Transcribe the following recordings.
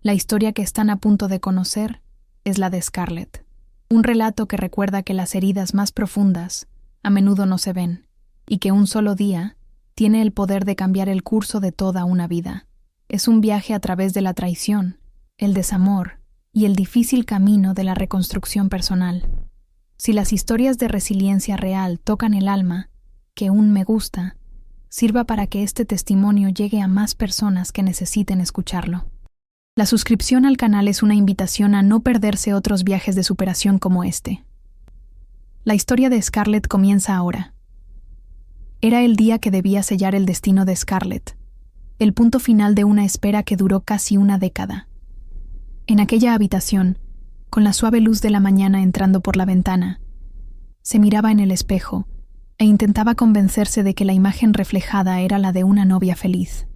La historia que están a punto de conocer es la de Scarlett, un relato que recuerda que las heridas más profundas a menudo no se ven y que un solo día tiene el poder de cambiar el curso de toda una vida. Es un viaje a través de la traición, el desamor y el difícil camino de la reconstrucción personal. Si las historias de resiliencia real tocan el alma, que un me gusta sirva para que este testimonio llegue a más personas que necesiten escucharlo. La suscripción al canal es una invitación a no perderse otros viajes de superación como este. La historia de Scarlett comienza ahora. Era el día que debía sellar el destino de Scarlett, el punto final de una espera que duró casi una década. En aquella habitación, con la suave luz de la mañana entrando por la ventana, se miraba en el espejo e intentaba convencerse de que la imagen reflejada era la de una novia feliz.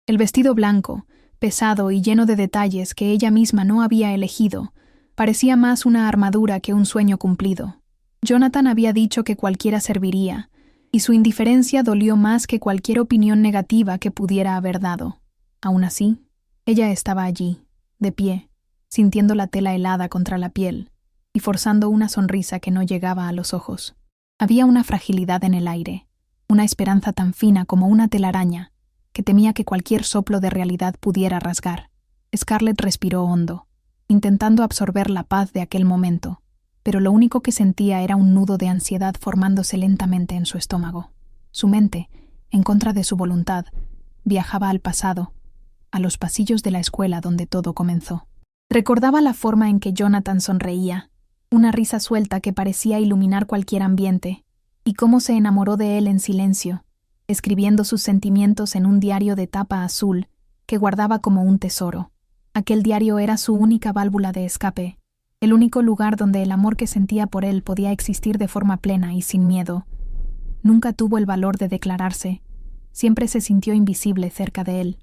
El vestido blanco, pesado y lleno de detalles que ella misma no había elegido, parecía más una armadura que un sueño cumplido. Jonathan había dicho que cualquiera serviría, y su indiferencia dolió más que cualquier opinión negativa que pudiera haber dado. Aún así, ella estaba allí, de pie, sintiendo la tela helada contra la piel y forzando una sonrisa que no llegaba a los ojos. Había una fragilidad en el aire, una esperanza tan fina como una telaraña, que temía que cualquier soplo de realidad pudiera rasgar. Scarlett respiró hondo, intentando absorber la paz de aquel momento, pero lo único que sentía era un nudo de ansiedad formándose lentamente en su estómago. Su mente, en contra de su voluntad, viajaba al pasado, a los pasillos de la escuela donde todo comenzó. Recordaba la forma en que Jonathan sonreía, una risa suelta que parecía iluminar cualquier ambiente, y cómo se enamoró de él en silencio, escribiendo sus sentimientos en un diario de tapa azul que guardaba como un tesoro. Aquel diario era su única válvula de escape, el único lugar donde el amor que sentía por él podía existir de forma plena y sin miedo. Nunca tuvo el valor de declararse, siempre se sintió invisible cerca de él.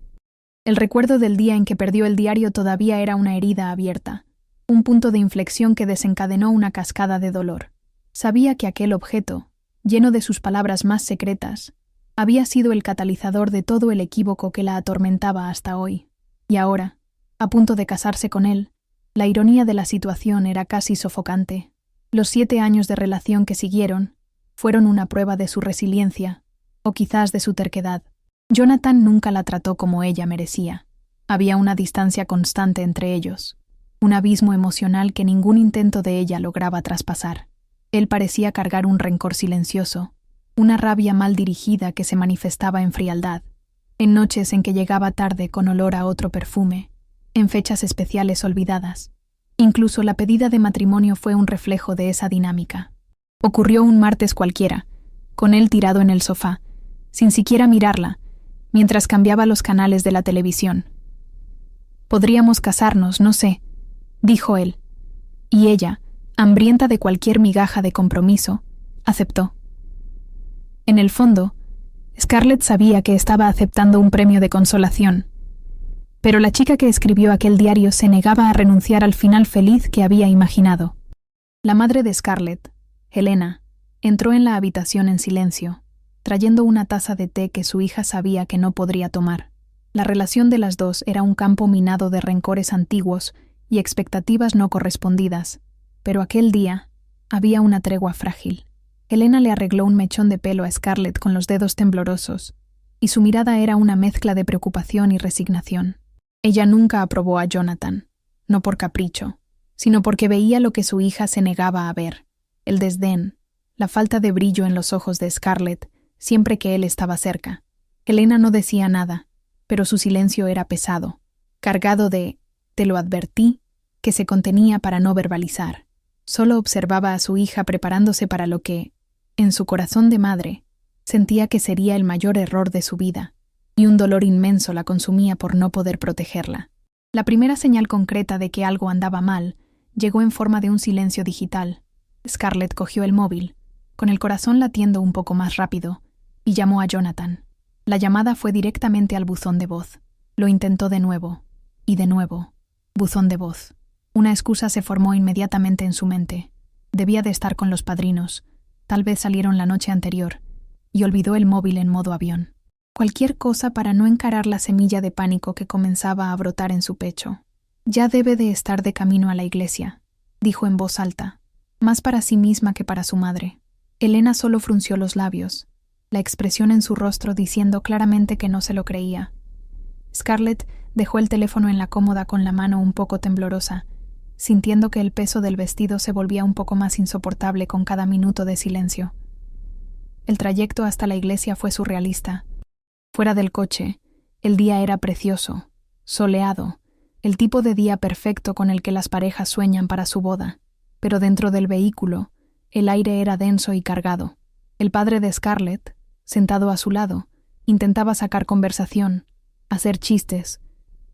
El recuerdo del día en que perdió el diario todavía era una herida abierta, un punto de inflexión que desencadenó una cascada de dolor. Sabía que aquel objeto, lleno de sus palabras más secretas, había sido el catalizador de todo el equívoco que la atormentaba hasta hoy. Y ahora, a punto de casarse con él, la ironía de la situación era casi sofocante. Los 7 años de relación que siguieron fueron una prueba de su resiliencia, o quizás de su terquedad. Jonathan nunca la trató como ella merecía. Había una distancia constante entre ellos, un abismo emocional que ningún intento de ella lograba traspasar. Él parecía cargar un rencor silencioso, una rabia mal dirigida que se manifestaba en frialdad, en noches en que llegaba tarde con olor a otro perfume, en fechas especiales olvidadas. Incluso la pedida de matrimonio fue un reflejo de esa dinámica. Ocurrió un martes cualquiera, con él tirado en el sofá, sin siquiera mirarla, mientras cambiaba los canales de la televisión. «Podríamos casarnos, no sé», dijo él, y ella, hambrienta de cualquier migaja de compromiso, aceptó. En el fondo, Scarlett sabía que estaba aceptando un premio de consolación, pero la chica que escribió aquel diario se negaba a renunciar al final feliz que había imaginado. La madre de Scarlett, Helena, entró en la habitación en silencio, trayendo una taza de té que su hija sabía que no podría tomar. La relación de las dos era un campo minado de rencores antiguos y expectativas no correspondidas, pero aquel día había una tregua frágil. Helena le arregló un mechón de pelo a Scarlett con los dedos temblorosos, y su mirada era una mezcla de preocupación y resignación. Ella nunca aprobó a Jonathan, no por capricho, sino porque veía lo que su hija se negaba a ver, el desdén, la falta de brillo en los ojos de Scarlett siempre que él estaba cerca. Helena no decía nada, pero su silencio era pesado, cargado de «te lo advertí», que se contenía para no verbalizar. Solo observaba a su hija preparándose para lo que, en su corazón de madre, sentía que sería el mayor error de su vida, y un dolor inmenso la consumía por no poder protegerla. La primera señal concreta de que algo andaba mal llegó en forma de un silencio digital. Scarlett cogió el móvil, con el corazón latiendo un poco más rápido, y llamó a Jonathan. La llamada fue directamente al buzón de voz. Lo intentó de nuevo, y de nuevo. Buzón de voz. Una excusa se formó inmediatamente en su mente. Debía de estar con los padrinos. Tal vez salieron la noche anterior, y olvidó el móvil en modo avión. Cualquier cosa para no encarar la semilla de pánico que comenzaba a brotar en su pecho. Ya debe de estar de camino a la iglesia, dijo en voz alta, más para sí misma que para su madre. Elena solo frunció los labios, la expresión en su rostro diciendo claramente que no se lo creía. Scarlett dejó el teléfono en la cómoda con la mano un poco temblorosa, sintiendo que el peso del vestido se volvía un poco más insoportable con cada minuto de silencio. El trayecto hasta la iglesia fue surrealista. Fuera del coche, el día era precioso, soleado, el tipo de día perfecto con el que las parejas sueñan para su boda. Pero dentro del vehículo, el aire era denso y cargado. El padre de Scarlett, sentado a su lado, intentaba sacar conversación, hacer chistes,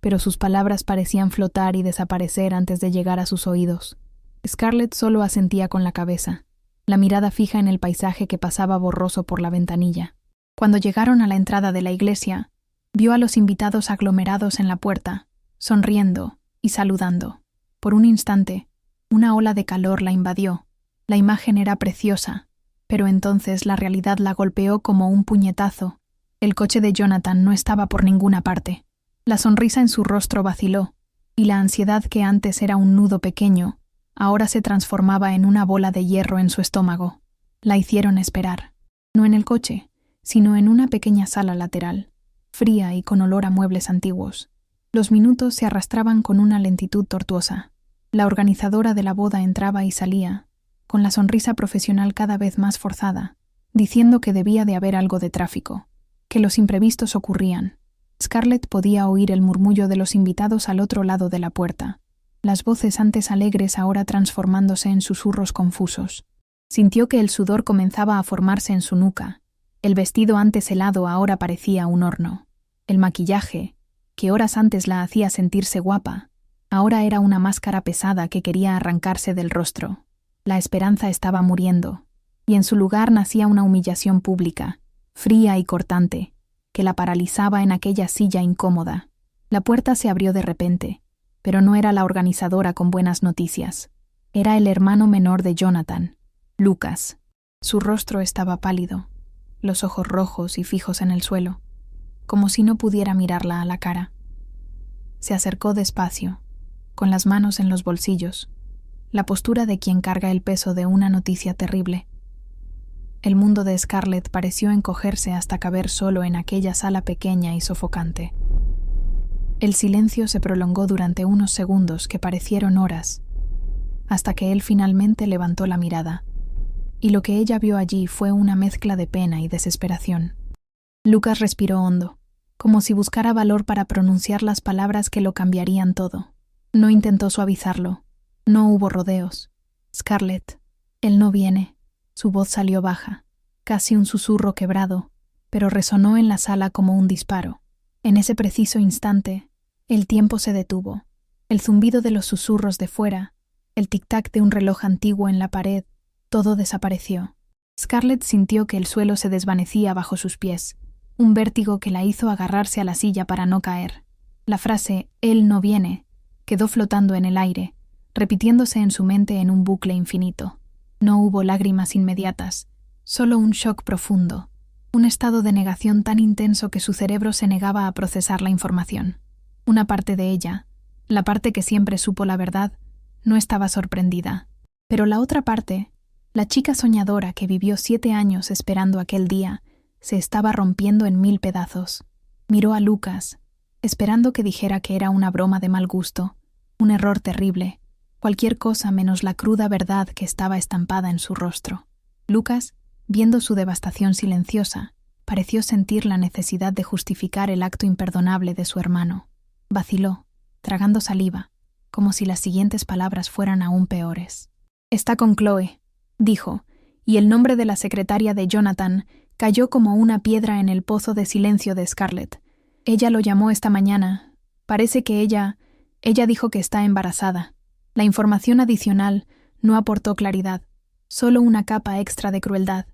pero sus palabras parecían flotar y desaparecer antes de llegar a sus oídos. Scarlett solo asentía con la cabeza, la mirada fija en el paisaje que pasaba borroso por la ventanilla. Cuando llegaron a la entrada de la iglesia, vio a los invitados aglomerados en la puerta, sonriendo y saludando. Por un instante, una ola de calor la invadió. La imagen era preciosa, pero entonces la realidad la golpeó como un puñetazo. El coche de Jonathan no estaba por ninguna parte. La sonrisa en su rostro vaciló, y la ansiedad que antes era un nudo pequeño, ahora se transformaba en una bola de hierro en su estómago. La hicieron esperar. No en el coche, sino en una pequeña sala lateral, fría y con olor a muebles antiguos. Los minutos se arrastraban con una lentitud tortuosa. La organizadora de la boda entraba y salía, con la sonrisa profesional cada vez más forzada, diciendo que debía de haber algo de tráfico, que los imprevistos ocurrían. Scarlett podía oír el murmullo de los invitados al otro lado de la puerta, las voces antes alegres ahora transformándose en susurros confusos. Sintió que el sudor comenzaba a formarse en su nuca. El vestido antes helado ahora parecía un horno. El maquillaje, que horas antes la hacía sentirse guapa, ahora era una máscara pesada que quería arrancarse del rostro. La esperanza estaba muriendo, y en su lugar nacía una humillación pública, fría y cortante, que la paralizaba en aquella silla incómoda. La puerta se abrió de repente, pero no era la organizadora con buenas noticias. Era el hermano menor de Jonathan, Lucas. Su rostro estaba pálido, los ojos rojos y fijos en el suelo, como si no pudiera mirarla a la cara. Se acercó despacio, con las manos en los bolsillos, la postura de quien carga el peso de una noticia terrible. El mundo de Scarlett pareció encogerse hasta caber solo en aquella sala pequeña y sofocante. El silencio se prolongó durante unos segundos que parecieron horas, hasta que él finalmente levantó la mirada, y lo que ella vio allí fue una mezcla de pena y desesperación. Lucas respiró hondo, como si buscara valor para pronunciar las palabras que lo cambiarían todo. No intentó suavizarlo, no hubo rodeos. Scarlett, él no viene. Su voz salió baja, casi un susurro quebrado, pero resonó en la sala como un disparo. En ese preciso instante, el tiempo se detuvo. El zumbido de los susurros de fuera, el tic-tac de un reloj antiguo en la pared, todo desapareció. Scarlett sintió que el suelo se desvanecía bajo sus pies, un vértigo que la hizo agarrarse a la silla para no caer. La frase «él no viene» quedó flotando en el aire, repitiéndose en su mente en un bucle infinito. No hubo lágrimas inmediatas, solo un shock profundo, un estado de negación tan intenso que su cerebro se negaba a procesar la información. Una parte de ella, la parte que siempre supo la verdad, no estaba sorprendida. Pero la otra parte, la chica soñadora que vivió 7 años esperando aquel día, se estaba rompiendo en 1000 pedazos. Miró a Lucas, esperando que dijera que era una broma de mal gusto, un error terrible, cualquier cosa menos la cruda verdad que estaba estampada en su rostro. Lucas, viendo su devastación silenciosa, pareció sentir la necesidad de justificar el acto imperdonable de su hermano. Vaciló, tragando saliva, como si las siguientes palabras fueran aún peores. «Está con Chloe», dijo, y el nombre de la secretaria de Jonathan cayó como una piedra en el pozo de silencio de Scarlett. «Ella lo llamó esta mañana. Parece que ella dijo que está embarazada». La información adicional no aportó claridad, solo una capa extra de crueldad.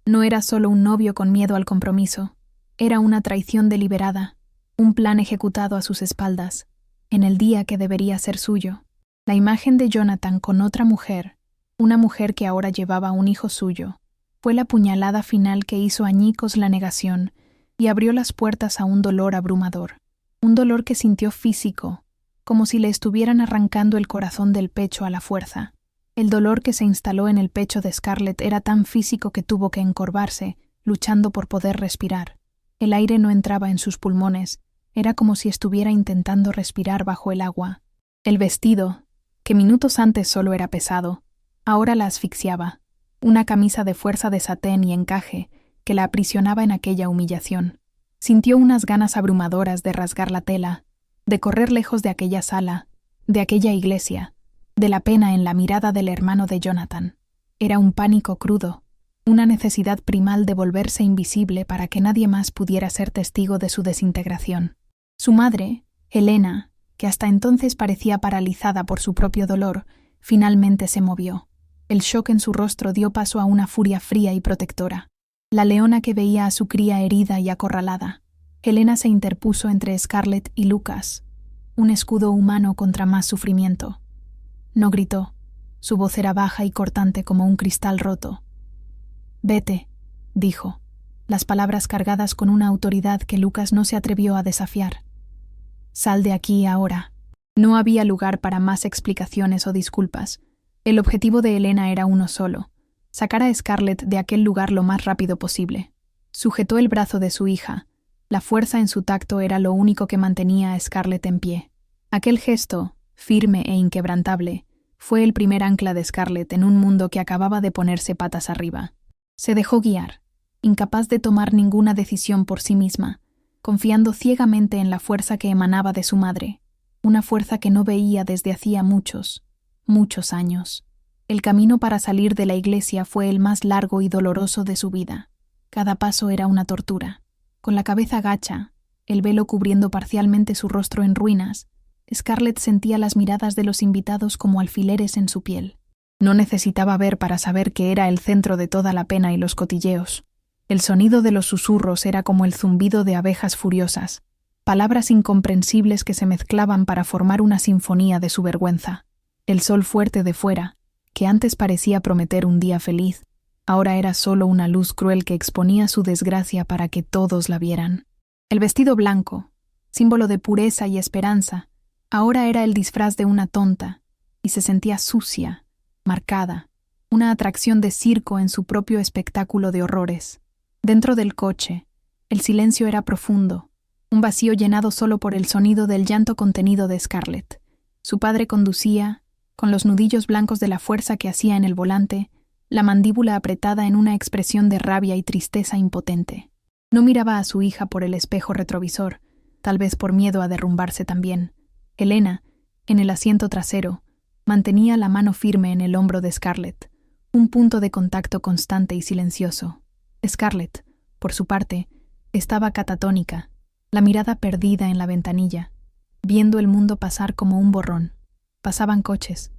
No era solo un novio con miedo al compromiso, era una traición deliberada, un plan ejecutado a sus espaldas, en el día que debería ser suyo. La imagen de Jonathan con otra mujer, una mujer que ahora llevaba un hijo suyo, fue la puñalada final que hizo añicos la negación y abrió las puertas a un dolor abrumador, un dolor que sintió físico, como si le estuvieran arrancando el corazón del pecho a la fuerza. El dolor que se instaló en el pecho de Scarlett era tan físico que tuvo que encorvarse, luchando por poder respirar. El aire no entraba en sus pulmones, era como si estuviera intentando respirar bajo el agua. El vestido, que minutos antes solo era pesado, ahora la asfixiaba, una camisa de fuerza de satén y encaje que la aprisionaba en aquella humillación. Sintió unas ganas abrumadoras de rasgar la tela, de correr lejos de aquella sala, de aquella iglesia, de la pena en la mirada del hermano de Jonathan. Era un pánico crudo, una necesidad primal de volverse invisible para que nadie más pudiera ser testigo de su desintegración. Su madre, Helena, que hasta entonces parecía paralizada por su propio dolor, finalmente se movió. El shock en su rostro dio paso a una furia fría y protectora. La leona que veía a su cría herida y acorralada. Helena se interpuso entre Scarlett y Lucas, un escudo humano contra más sufrimiento. No gritó. Su voz era baja y cortante como un cristal roto. «Vete», dijo, las palabras cargadas con una autoridad que Lucas no se atrevió a desafiar. «Sal de aquí ahora». No había lugar para más explicaciones o disculpas. El objetivo de Helena era uno solo: sacar a Scarlett de aquel lugar lo más rápido posible. Sujetó el brazo de su hija. La fuerza en su tacto era lo único que mantenía a Scarlett en pie. Aquel gesto, firme e inquebrantable, fue el primer ancla de Scarlett en un mundo que acababa de ponerse patas arriba. Se dejó guiar, incapaz de tomar ninguna decisión por sí misma, confiando ciegamente en la fuerza que emanaba de su madre, una fuerza que no veía desde hacía muchos años. El camino para salir de la iglesia fue el más largo y doloroso de su vida. Cada paso era una tortura. Con la cabeza gacha, el velo cubriendo parcialmente su rostro en ruinas, Scarlett sentía las miradas de los invitados como alfileres en su piel. No necesitaba ver para saber que era el centro de toda la pena y los cotilleos. El sonido de los susurros era como el zumbido de abejas furiosas, palabras incomprensibles que se mezclaban para formar una sinfonía de su vergüenza. El sol fuerte de fuera, que antes parecía prometer un día feliz, ahora era solo una luz cruel que exponía su desgracia para que todos la vieran. El vestido blanco, símbolo de pureza y esperanza, ahora era el disfraz de una tonta, y se sentía sucia, marcada, una atracción de circo en su propio espectáculo de horrores. Dentro del coche, el silencio era profundo, un vacío llenado solo por el sonido del llanto contenido de Scarlett. Su padre conducía, con los nudillos blancos de la fuerza que hacía en el volante, la mandíbula apretada en una expresión de rabia y tristeza impotente. No miraba a su hija por el espejo retrovisor, tal vez por miedo a derrumbarse también. Helena, en el asiento trasero, mantenía la mano firme en el hombro de Scarlett, un punto de contacto constante y silencioso. Scarlett, por su parte, estaba catatónica, la mirada perdida en la ventanilla, viendo el mundo pasar como un borrón. Pasaban coches.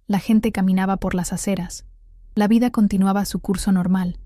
La gente caminaba por las aceras. La vida continuaba su curso normal,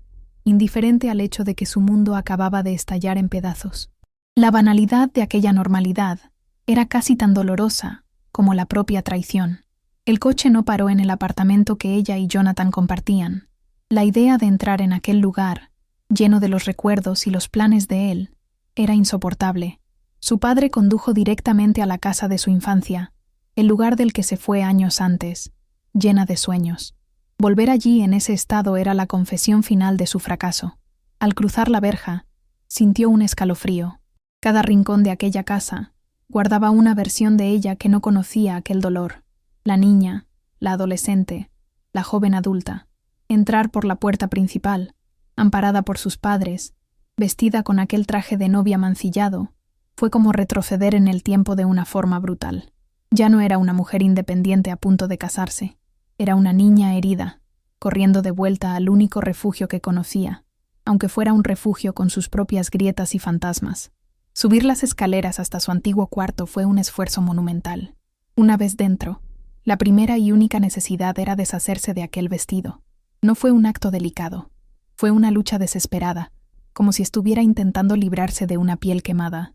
indiferente al hecho de que su mundo acababa de estallar en pedazos. La banalidad de aquella normalidad era casi tan dolorosa como la propia traición. El coche no paró en el apartamento que ella y Jonathan compartían. La idea de entrar en aquel lugar, lleno de los recuerdos y los planes de él, era insoportable. Su padre condujo directamente a la casa de su infancia, el lugar del que se fue años antes, llena de sueños. Volver allí en ese estado era la confesión final de su fracaso. Al cruzar la verja, sintió un escalofrío. Cada rincón de aquella casa guardaba una versión de ella que no conocía aquel dolor. La niña, la adolescente, la joven adulta. Entrar por la puerta principal, amparada por sus padres, vestida con aquel traje de novia mancillado, fue como retroceder en el tiempo de una forma brutal. Ya no era una mujer independiente a punto de casarse. Era una niña herida, corriendo de vuelta al único refugio que conocía, aunque fuera un refugio con sus propias grietas y fantasmas. Subir las escaleras hasta su antiguo cuarto fue un esfuerzo monumental. Una vez dentro, la primera y única necesidad era deshacerse de aquel vestido. No fue un acto delicado. Fue una lucha desesperada, como si estuviera intentando librarse de una piel quemada.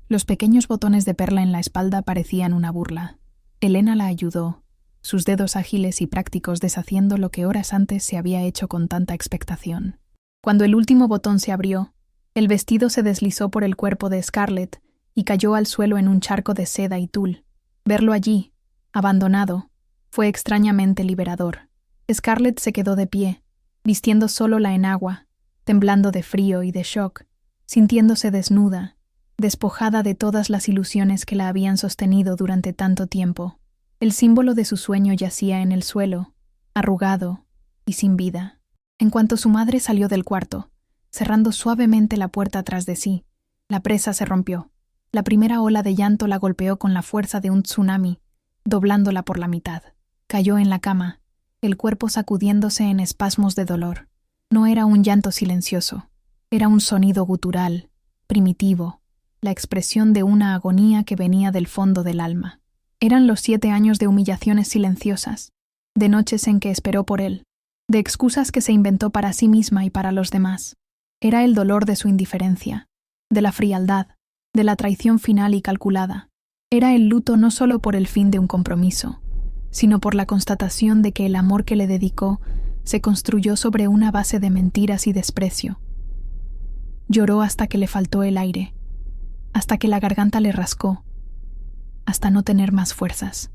Los pequeños botones de perla en la espalda parecían una burla. Helena la ayudó, sus dedos ágiles y prácticos deshaciendo lo que horas antes se había hecho con tanta expectación. Cuando el último botón se abrió, el vestido se deslizó por el cuerpo de Scarlett y cayó al suelo en un charco de seda y tul. Verlo allí, abandonado, fue extrañamente liberador. Scarlett se quedó de pie, vistiendo solo la enagua, temblando de frío y de shock, sintiéndose desnuda, despojada de todas las ilusiones que la habían sostenido durante tanto tiempo. El símbolo de su sueño yacía en el suelo, arrugado y sin vida. En cuanto su madre salió del cuarto, cerrando suavemente la puerta tras de sí, la presa se rompió. La primera ola de llanto la golpeó con la fuerza de un tsunami, doblándola por la mitad. Cayó en la cama, el cuerpo sacudiéndose en espasmos de dolor. No era un llanto silencioso, era un sonido gutural, primitivo, la expresión de una agonía que venía del fondo del alma. Eran los 7 años de humillaciones silenciosas, de noches en que esperó por él, de excusas que se inventó para sí misma y para los demás. Era el dolor de su indiferencia, de la frialdad, de la traición final y calculada. Era el luto no solo por el fin de un compromiso, sino por la constatación de que el amor que le dedicó se construyó sobre una base de mentiras y desprecio. Lloró hasta que le faltó el aire, hasta que la garganta le rascó, hasta no tener más fuerzas.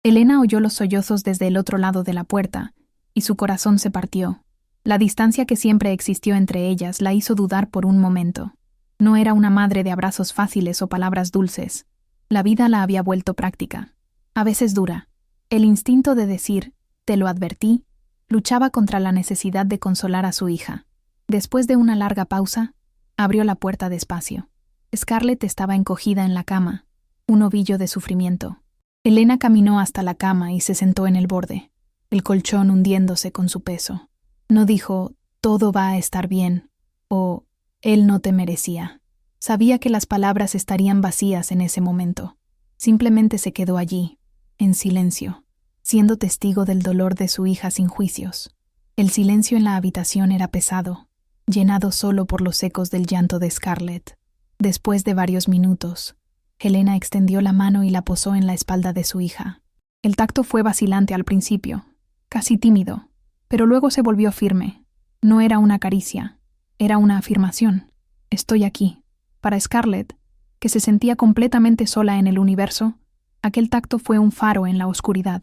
Elena oyó los sollozos desde el otro lado de la puerta, y su corazón se partió. La distancia que siempre existió entre ellas la hizo dudar por un momento. No era una madre de abrazos fáciles o palabras dulces. La vida la había vuelto práctica, a veces dura. El instinto de decir, «te lo advertí», luchaba contra la necesidad de consolar a su hija. Después de una larga pausa, abrió la puerta despacio. Scarlett estaba encogida en la cama, un ovillo de sufrimiento. Elena caminó hasta la cama y se sentó en el borde, el colchón hundiéndose con su peso. No dijo, «todo va a estar bien», o «él no te merecía». Sabía que las palabras estarían vacías en ese momento. Simplemente se quedó allí, en silencio, siendo testigo del dolor de su hija sin juicios. El silencio en la habitación era pesado, llenado solo por los ecos del llanto de Scarlett. Después de varios minutos, Helena extendió la mano y la posó en la espalda de su hija. El tacto fue vacilante al principio, casi tímido, pero luego se volvió firme. No era una caricia, era una afirmación. «Estoy aquí». Para Scarlett, que se sentía completamente sola en el universo, aquel tacto fue un faro en la oscuridad.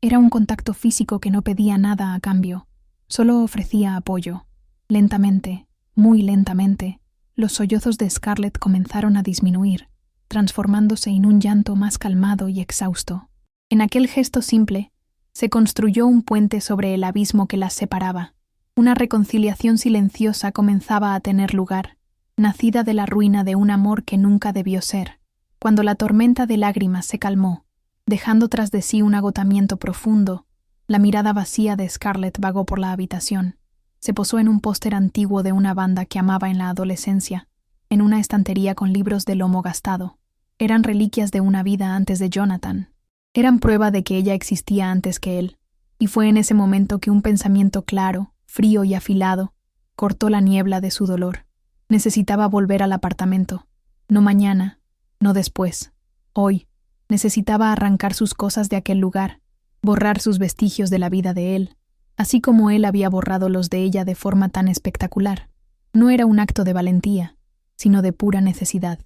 Era un contacto físico que no pedía nada a cambio, solo ofrecía apoyo. Lentamente, muy lentamente, los sollozos de Scarlett comenzaron a disminuir, transformándose en un llanto más calmado y exhausto. En aquel gesto simple, se construyó un puente sobre el abismo que las separaba. Una reconciliación silenciosa comenzaba a tener lugar, nacida de la ruina de un amor que nunca debió ser. Cuando la tormenta de lágrimas se calmó, dejando tras de sí un agotamiento profundo, la mirada vacía de Scarlett vagó por la habitación. Se posó en un póster antiguo de una banda que amaba en la adolescencia, en una estantería con libros de lomo gastado. Eran reliquias de una vida antes de Jonathan. Eran prueba de que ella existía antes que él, y fue en ese momento que un pensamiento claro, frío y afilado, cortó la niebla de su dolor. Necesitaba volver al apartamento. No mañana, no después. Hoy. Necesitaba arrancar sus cosas de aquel lugar, borrar sus vestigios de la vida de él, así como él había borrado los de ella de forma tan espectacular. No era un acto de valentía, sino de pura necesidad.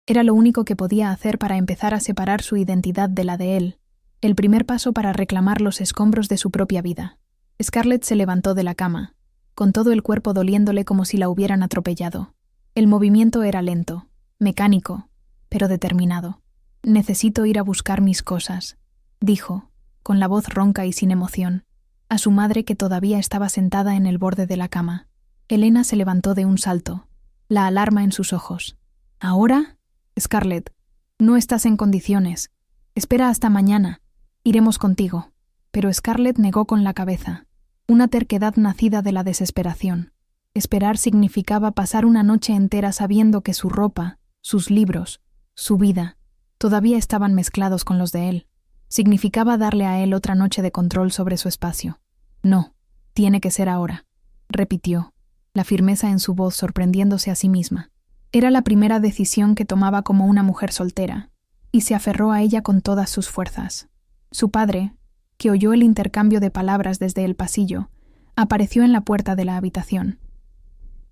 Era lo único que podía hacer para empezar a separar su identidad de la de él, el primer paso para reclamar los escombros de su propia vida. Scarlett se levantó de la cama, con todo el cuerpo doliéndole como si la hubieran atropellado. El movimiento era lento, mecánico, pero determinado. «Necesito ir a buscar mis cosas», dijo, con la voz ronca y sin emoción, a su madre que todavía estaba sentada en el borde de la cama. Elena se levantó de un salto, la alarma en sus ojos. «¿Ahora? Scarlett, no estás en condiciones. Espera hasta mañana. Iremos contigo». Pero Scarlett negó con la cabeza, una terquedad nacida de la desesperación. Esperar significaba pasar una noche entera sabiendo que su ropa, sus libros, su vida, todavía estaban mezclados con los de él. Significaba darle a él otra noche de control sobre su espacio. «No, tiene que ser ahora», repitió, la firmeza en su voz sorprendiéndose a sí misma. Era la primera decisión que tomaba como una mujer soltera, y se aferró a ella con todas sus fuerzas. Su padre, que oyó el intercambio de palabras desde el pasillo, apareció en la puerta de la habitación.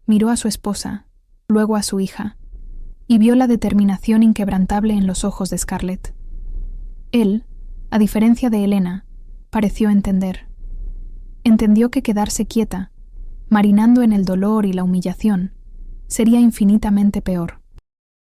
Miró a su esposa, luego a su hija, y vio la determinación inquebrantable en los ojos de Scarlett. Él, a diferencia de Elena, pareció entender. Entendió que quedarse quieta, marinando en el dolor y la humillación, sería infinitamente peor.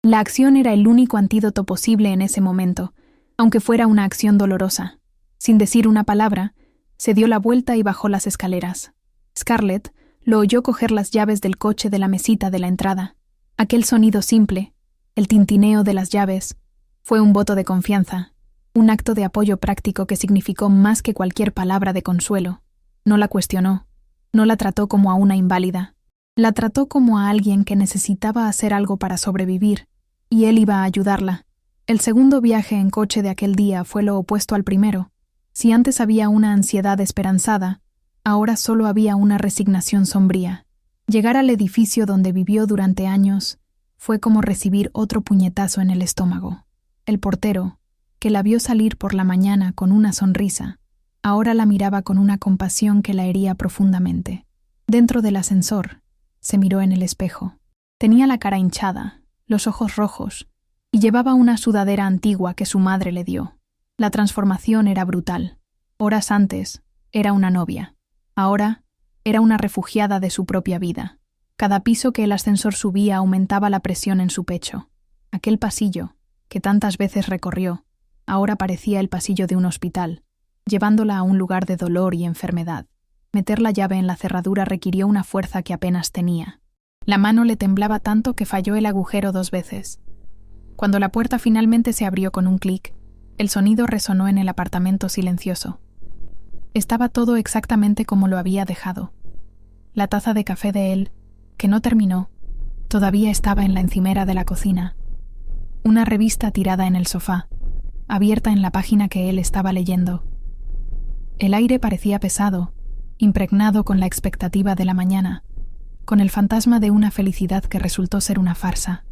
La acción era el único antídoto posible en ese momento, aunque fuera una acción dolorosa. Sin decir una palabra, se dio la vuelta y bajó las escaleras. Scarlett lo oyó coger las llaves del coche de la mesita de la entrada. Aquel sonido simple, el tintineo de las llaves, fue un voto de confianza, un acto de apoyo práctico que significó más que cualquier palabra de consuelo. No la cuestionó, no la trató como a una inválida. La trató como a alguien que necesitaba hacer algo para sobrevivir, y él iba a ayudarla. El segundo viaje en coche de aquel día fue lo opuesto al primero. Si antes había una ansiedad esperanzada, ahora solo había una resignación sombría. Llegar al edificio donde vivió durante años fue como recibir otro puñetazo en el estómago. El portero, que la vio salir por la mañana con una sonrisa, ahora la miraba con una compasión que la hería profundamente. Dentro del ascensor, se miró en el espejo. Tenía la cara hinchada, los ojos rojos, y llevaba una sudadera antigua que su madre le dio. La transformación era brutal. Horas antes, era una novia. Ahora, era una refugiada de su propia vida. Cada piso que el ascensor subía aumentaba la presión en su pecho. Aquel pasillo, que tantas veces recorrió, ahora parecía el pasillo de un hospital, llevándola a un lugar de dolor y enfermedad. Meter la llave en la cerradura requirió una fuerza que apenas tenía. La mano le temblaba tanto que falló el agujero 2 veces. Cuando la puerta finalmente se abrió con un clic, el sonido resonó en el apartamento silencioso. Estaba todo exactamente como lo había dejado. La taza de café de él, que no terminó, todavía estaba en la encimera de la cocina. Una revista tirada en el sofá, abierta en la página que él estaba leyendo. El aire parecía pesado, impregnado con la expectativa de la mañana, con el fantasma de una felicidad que resultó ser una farsa.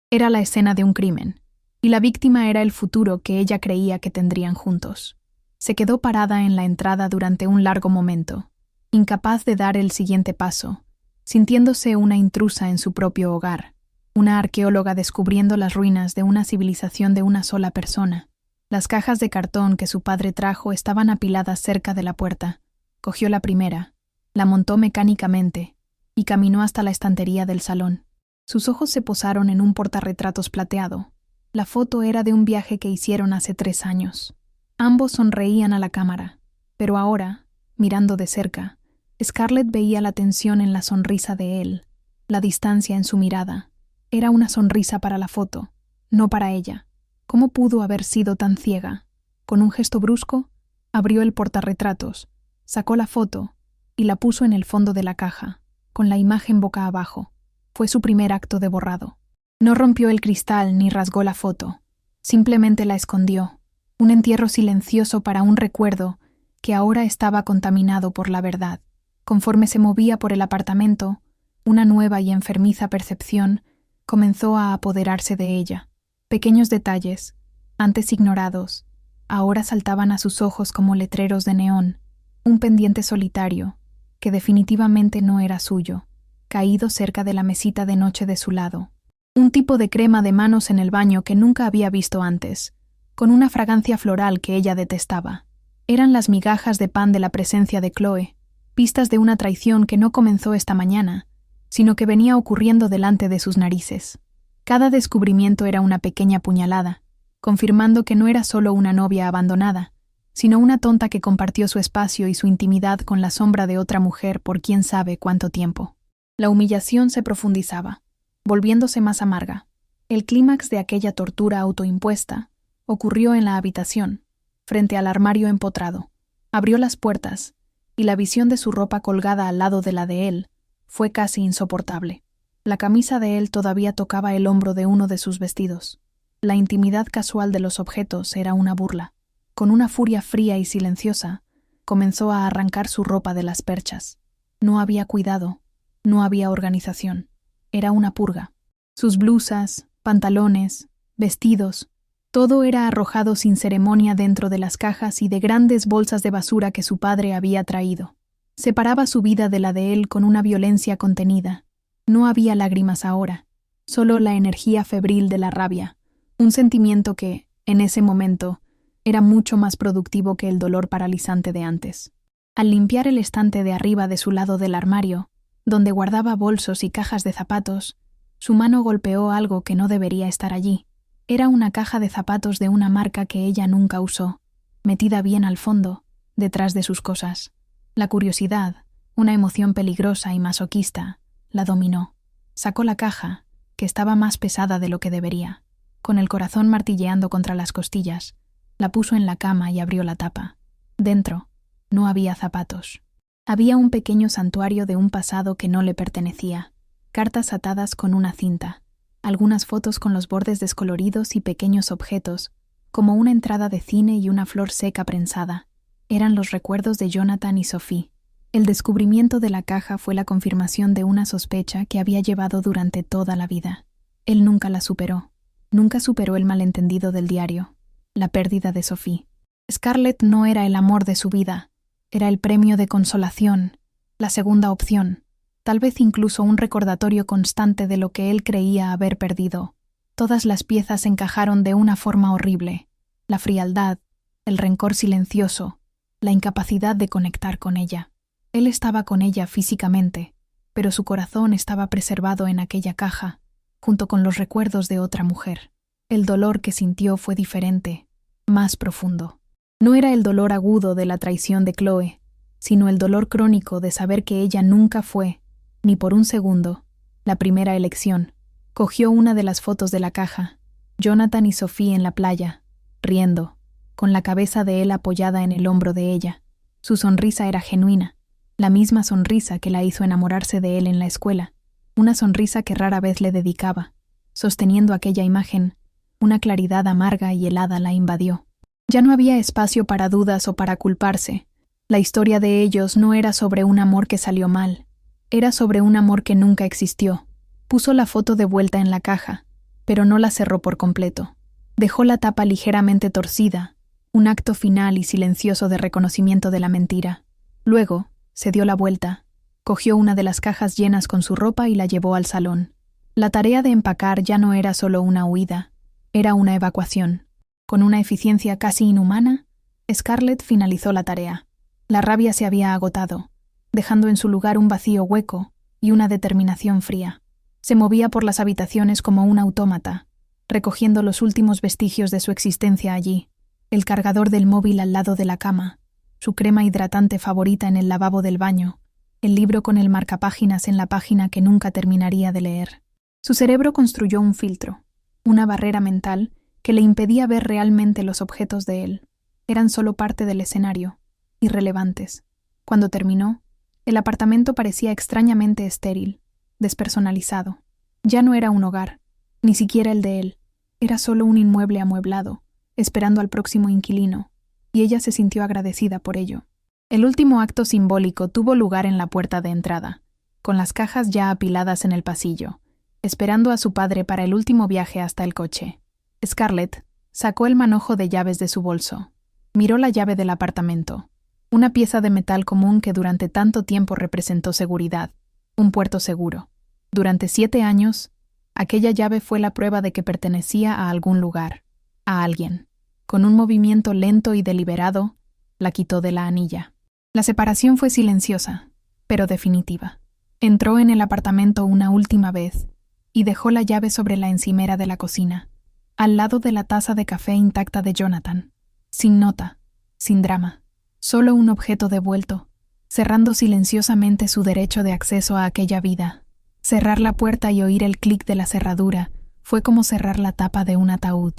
Era la escena de un crimen, y la víctima era el futuro que ella creía que tendrían juntos. Se quedó parada en la entrada durante un largo momento, incapaz de dar el siguiente paso, sintiéndose una intrusa en su propio hogar, una arqueóloga descubriendo las ruinas de una civilización de una sola persona. Las cajas de cartón que su padre trajo estaban apiladas cerca de la puerta. Cogió la primera, la montó mecánicamente y caminó hasta la estantería del salón. Sus ojos se posaron en un portarretratos plateado. La foto era de un viaje que hicieron hace 3 años. Ambos sonreían a la cámara, pero ahora, mirando de cerca, Scarlett veía la tensión en la sonrisa de él, la distancia en su mirada. Era una sonrisa para la foto, no para ella. ¿Cómo pudo haber sido tan ciega? Con un gesto brusco, abrió el portarretratos, sacó la foto y la puso en el fondo de la caja, con la imagen boca abajo. Fue su primer acto de borrado. No rompió el cristal ni rasgó la foto, simplemente la escondió. Un entierro silencioso para un recuerdo que ahora estaba contaminado por la verdad. Conforme se movía por el apartamento, una nueva y enfermiza percepción comenzó a apoderarse de ella. Pequeños detalles, antes ignorados, ahora saltaban a sus ojos como letreros de neón. Un pendiente solitario, que definitivamente no era suyo, caído cerca de la mesita de noche de su lado. Un tipo de crema de manos en el baño que nunca había visto antes, con una fragancia floral que ella detestaba. Eran las migajas de pan de la presencia de Chloe, pistas de una traición que no comenzó esta mañana, sino que venía ocurriendo delante de sus narices. Cada descubrimiento era una pequeña puñalada, confirmando que no era solo una novia abandonada, sino una tonta que compartió su espacio y su intimidad con la sombra de otra mujer por quién sabe cuánto tiempo. La humillación se profundizaba, volviéndose más amarga. El clímax de aquella tortura autoimpuesta ocurrió en la habitación, frente al armario empotrado. Abrió las puertas, y la visión de su ropa colgada al lado de la de él fue casi insoportable. La camisa de él todavía tocaba el hombro de uno de sus vestidos. La intimidad casual de los objetos era una burla. Con una furia fría y silenciosa, comenzó a arrancar su ropa de las perchas. No había cuidado, no había organización. Era una purga. Sus blusas, pantalones, vestidos, todo era arrojado sin ceremonia dentro de las cajas y de grandes bolsas de basura que su padre había traído. Separaba su vida de la de él con una violencia contenida. No había lágrimas ahora, solo la energía febril de la rabia, un sentimiento que, en ese momento, Era mucho más productivo que el dolor paralizante de antes. Al limpiar el estante de arriba de su lado del armario, donde guardaba bolsos y cajas de zapatos, su mano golpeó algo que no debería estar allí. Era una caja de zapatos de una marca que ella nunca usó, metida bien al fondo, detrás de sus cosas. La curiosidad, una emoción peligrosa y masoquista, la dominó. Sacó la caja, que estaba más pesada de lo que debería. Con el corazón martilleando contra las costillas, la puso en la cama y abrió la tapa. Dentro, no había zapatos. Había un pequeño santuario de un pasado que no le pertenecía, cartas atadas con una cinta, algunas fotos con los bordes descoloridos y pequeños objetos, como una entrada de cine y una flor seca prensada. Eran los recuerdos de Jonathan y Sophie. El descubrimiento de la caja fue la confirmación de una sospecha que había llevado durante toda la vida. Él nunca la superó. Nunca superó el malentendido del diario, la pérdida de Sophie. Scarlett no era el amor de su vida, era el premio de consolación, la segunda opción, tal vez incluso un recordatorio constante de lo que él creía haber perdido. Todas las piezas encajaron de una forma horrible: la frialdad, el rencor silencioso, la incapacidad de conectar con ella. Él estaba con ella físicamente, pero su corazón estaba preservado en aquella caja, junto con los recuerdos de otra mujer. El dolor que sintió fue diferente, más profundo. No era el dolor agudo de la traición de Chloe, sino el dolor crónico de saber que ella nunca fue, ni por un segundo, la primera elección. Cogió una de las fotos de la caja, Jonathan y Sophie en la playa, riendo, con la cabeza de él apoyada en el hombro de ella. Su sonrisa era genuina, la misma sonrisa que la hizo enamorarse de él en la escuela, una sonrisa que rara vez le dedicaba. Sosteniendo aquella imagen, una claridad amarga y helada la invadió. Ya no había espacio para dudas o para culparse. La historia de ellos no era sobre un amor que salió mal, era sobre un amor que nunca existió. Puso la foto de vuelta en la caja, pero no la cerró por completo. Dejó la tapa ligeramente torcida, un acto final y silencioso de reconocimiento de la mentira. Luego, se dio la vuelta, cogió una de las cajas llenas con su ropa y la llevó al salón. La tarea de empacar ya no era solo una huida, era una evacuación. Con una eficiencia casi inhumana, Scarlett finalizó la tarea. La rabia se había agotado, dejando en su lugar un vacío hueco y una determinación fría. Se movía por las habitaciones como un autómata, recogiendo los últimos vestigios de su existencia allí, el cargador del móvil al lado de la cama, su crema hidratante favorita en el lavabo del baño, el libro con el marcapáginas en la página que nunca terminaría de leer. Su cerebro construyó un filtro, una barrera mental que le impedía ver realmente los objetos de él. Eran solo parte del escenario, irrelevantes. Cuando terminó, el apartamento parecía extrañamente estéril, despersonalizado. Ya no era un hogar, ni siquiera el de él. Era solo un inmueble amueblado, esperando al próximo inquilino, y ella se sintió agradecida por ello. El último acto simbólico tuvo lugar en la puerta de entrada, con las cajas ya apiladas en el pasillo, esperando a su padre para el último viaje hasta el coche. Scarlett sacó el manojo de llaves de su bolso. Miró la llave del apartamento, una pieza de metal común que durante tanto tiempo representó seguridad, un puerto seguro. Durante 7 años, aquella llave fue la prueba de que pertenecía a algún lugar, a alguien. Con un movimiento lento y deliberado, la quitó de la anilla. La separación fue silenciosa, pero definitiva. Entró en el apartamento una última vez y dejó la llave sobre la encimera de la cocina, al lado de la taza de café intacta de Jonathan. Sin nota, sin drama, solo un objeto devuelto, cerrando silenciosamente su derecho de acceso a aquella vida. Cerrar la puerta y oír el clic de la cerradura fue como cerrar la tapa de un ataúd.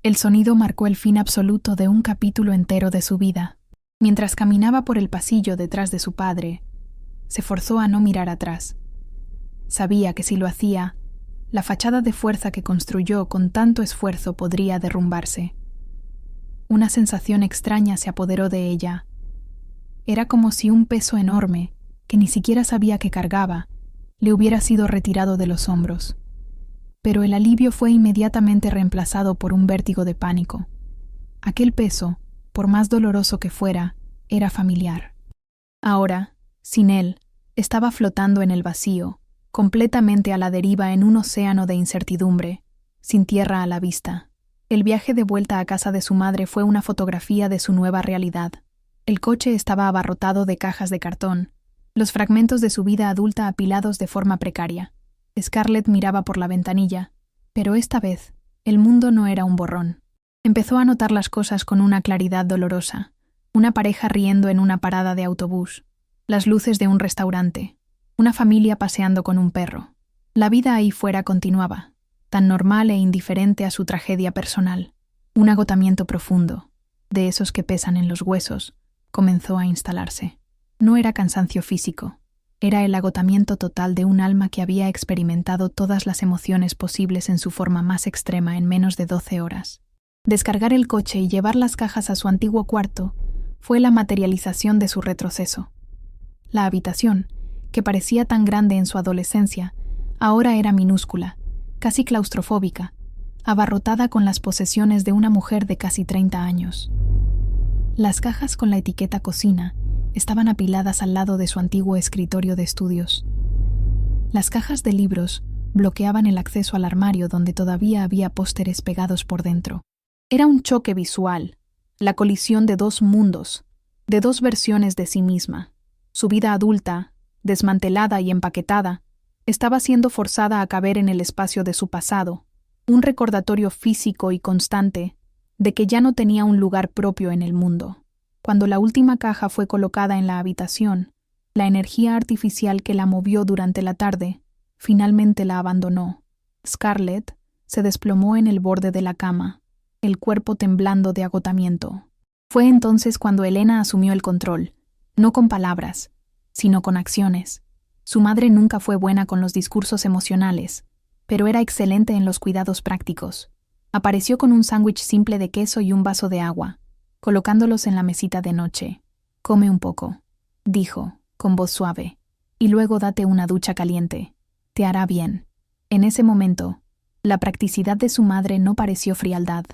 El sonido marcó el fin absoluto de un capítulo entero de su vida. Mientras caminaba por el pasillo detrás de su padre, se forzó a no mirar atrás. Sabía que si lo hacía, la fachada de fuerza que construyó con tanto esfuerzo podría derrumbarse. Una sensación extraña se apoderó de ella. Era como si un peso enorme, que ni siquiera sabía que cargaba, le hubiera sido retirado de los hombros. Pero el alivio fue inmediatamente reemplazado por un vértigo de pánico. Aquel peso, por más doloroso que fuera, era familiar. Ahora, sin él, estaba flotando en el vacío, completamente a la deriva en un océano de incertidumbre, sin tierra a la vista. El viaje de vuelta a casa de su madre fue una fotografía de su nueva realidad. El coche estaba abarrotado de cajas de cartón, los fragmentos de su vida adulta apilados de forma precaria. Scarlett miraba por la ventanilla, pero esta vez el mundo no era un borrón. Empezó a notar las cosas con una claridad dolorosa. Una pareja riendo en una parada de autobús, las luces de un restaurante, una familia paseando con un perro. La vida ahí fuera continuaba, tan normal e indiferente a su tragedia personal. Un agotamiento profundo, de esos que pesan en los huesos, comenzó a instalarse. No era cansancio físico, era el agotamiento total de un alma que había experimentado todas las emociones posibles en su forma más extrema en menos de 12 horas. Descargar el coche y llevar las cajas a su antiguo cuarto fue la materialización de su retroceso. La habitación, que parecía tan grande en su adolescencia, ahora era minúscula, casi claustrofóbica, abarrotada con las posesiones de una mujer de casi 30 años. Las cajas con la etiqueta cocina estaban apiladas al lado de su antiguo escritorio de estudios. Las cajas de libros bloqueaban el acceso al armario donde todavía había pósteres pegados por dentro. Era un choque visual, la colisión de dos mundos, de dos versiones de sí misma. Su vida adulta, desmantelada y empaquetada, estaba siendo forzada a caber en el espacio de su pasado, un recordatorio físico y constante de que ya no tenía un lugar propio en el mundo. Cuando la última caja fue colocada en la habitación, la energía artificial que la movió durante la tarde finalmente la abandonó. Scarlett se desplomó en el borde de la cama, el cuerpo temblando de agotamiento. Fue entonces cuando Elena asumió el control, no con palabras, sino con acciones. Su madre nunca fue buena con los discursos emocionales, pero era excelente en los cuidados prácticos. Apareció con un sándwich simple de queso y un vaso de agua, colocándolos en la mesita de noche. «Come un poco», dijo, con voz suave, «y luego date una ducha caliente. Te hará bien». En ese momento, la practicidad de su madre no pareció frialdad.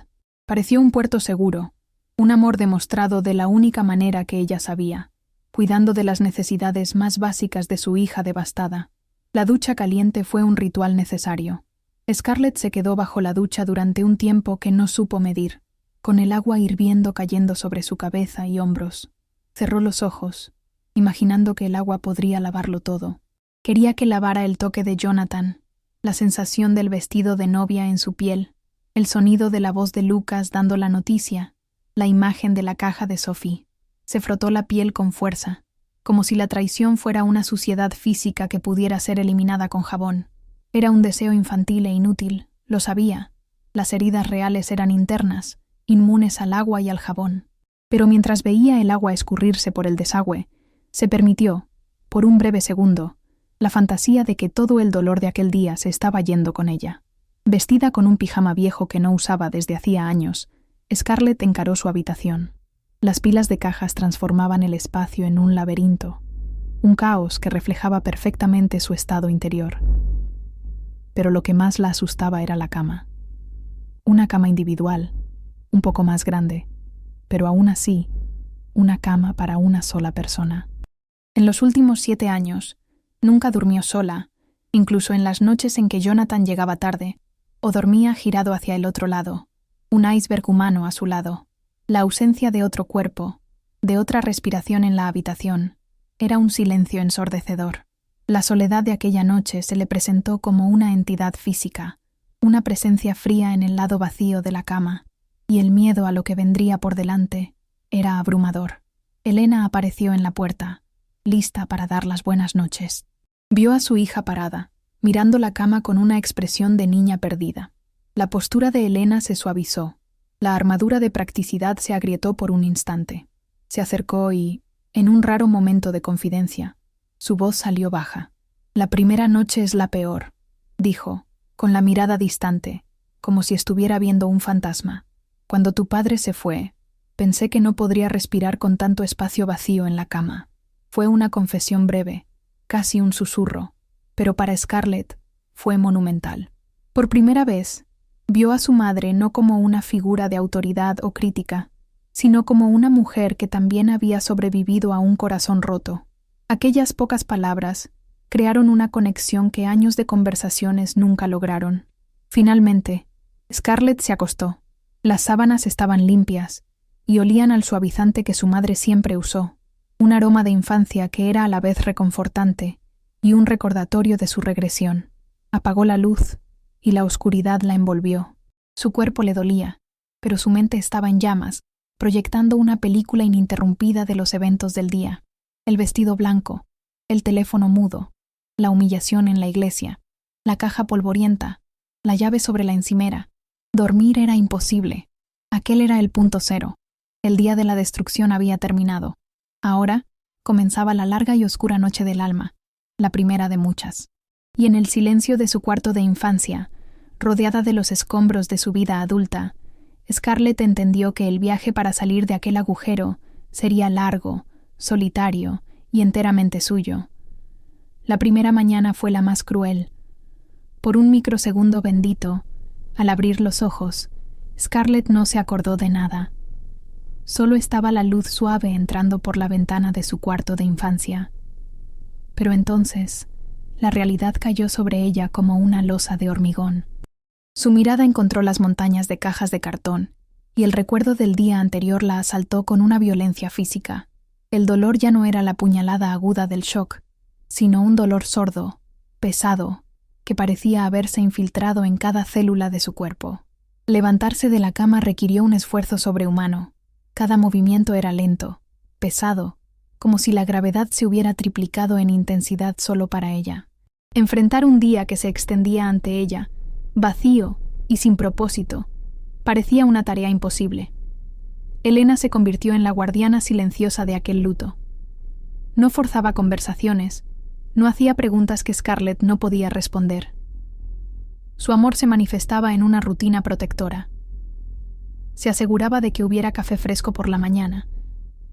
Pareció un puerto seguro, un amor demostrado de la única manera que ella sabía, cuidando de las necesidades más básicas de su hija devastada. La ducha caliente fue un ritual necesario. Scarlett se quedó bajo la ducha durante un tiempo que no supo medir, con el agua hirviendo cayendo sobre su cabeza y hombros. Cerró los ojos, imaginando que el agua podría lavarlo todo. Quería que lavara el toque de Jonathan, la sensación del vestido de novia en su piel, el sonido de la voz de Lucas dando la noticia, la imagen de la caja de Sophie. Se frotó la piel con fuerza, como si la traición fuera una suciedad física que pudiera ser eliminada con jabón. Era un deseo infantil e inútil, lo sabía. Las heridas reales eran internas, inmunes al agua y al jabón. Pero mientras veía el agua escurrirse por el desagüe, se permitió, por un breve segundo, la fantasía de que todo el dolor de aquel día se estaba yendo con ella. Vestida con un pijama viejo que no usaba desde hacía años, Scarlett encaró su habitación. Las pilas de cajas transformaban el espacio en un laberinto, un caos que reflejaba perfectamente su estado interior. Pero lo que más la asustaba era la cama. Una cama individual, un poco más grande, pero aún así, una cama para una sola persona. En los últimos 7 años, nunca durmió sola, incluso en las noches en que Jonathan llegaba tarde, o dormía girado hacia el otro lado, un iceberg humano a su lado. La ausencia de otro cuerpo, de otra respiración en la habitación, era un silencio ensordecedor. La soledad de aquella noche se le presentó como una entidad física, una presencia fría en el lado vacío de la cama, y el miedo a lo que vendría por delante era abrumador. Elena apareció en la puerta, lista para dar las buenas noches. Vio a su hija parada, mirando la cama con una expresión de niña perdida. La postura de Elena se suavizó. La armadura de practicidad se agrietó por un instante. Se acercó y, en un raro momento de confidencia, su voz salió baja. «La primera noche es la peor», dijo, con la mirada distante, como si estuviera viendo un fantasma. «Cuando tu padre se fue, pensé que no podría respirar con tanto espacio vacío en la cama». Fue una confesión breve, casi un susurro, pero para Scarlett fue monumental. Por primera vez, vio a su madre no como una figura de autoridad o crítica, sino como una mujer que también había sobrevivido a un corazón roto. Aquellas pocas palabras crearon una conexión que años de conversaciones nunca lograron. Finalmente, Scarlett se acostó, Las sábanas estaban limpias y olían al suavizante que su madre siempre usó, un aroma de infancia que era a la vez reconfortante y un recordatorio de su regresión. Apagó la luz y la oscuridad la envolvió. Su cuerpo le dolía, pero su mente estaba en llamas, proyectando una película ininterrumpida de los eventos del día. El vestido blanco, el teléfono mudo, la humillación en la iglesia, la caja polvorienta, la llave sobre la encimera. Dormir era imposible. Aquel era el punto cero. El día de la destrucción había terminado. Ahora comenzaba la larga y oscura noche del alma, la primera de muchas. Y en el silencio de su cuarto de infancia, rodeada de los escombros de su vida adulta, Scarlett entendió que el viaje para salir de aquel agujero sería largo, solitario y enteramente suyo. La primera mañana fue la más cruel. Por un microsegundo bendito, al abrir los ojos, Scarlett no se acordó de nada. Solo estaba la luz suave entrando por la ventana de su cuarto de infancia. Pero entonces, la realidad cayó sobre ella como una losa de hormigón. Su mirada encontró las montañas de cajas de cartón, y el recuerdo del día anterior la asaltó con una violencia física. El dolor ya no era la puñalada aguda del shock, sino un dolor sordo, pesado, que parecía haberse infiltrado en cada célula de su cuerpo. Levantarse de la cama requirió un esfuerzo sobrehumano. Cada movimiento era lento, pesado, como si la gravedad se hubiera triplicado en intensidad solo para ella. Enfrentar un día que se extendía ante ella, vacío y sin propósito, parecía una tarea imposible. Elena se convirtió en la guardiana silenciosa de aquel luto. No forzaba conversaciones, no hacía preguntas que Scarlett no podía responder. Su amor se manifestaba en una rutina protectora. Se aseguraba de que hubiera café fresco por la mañana,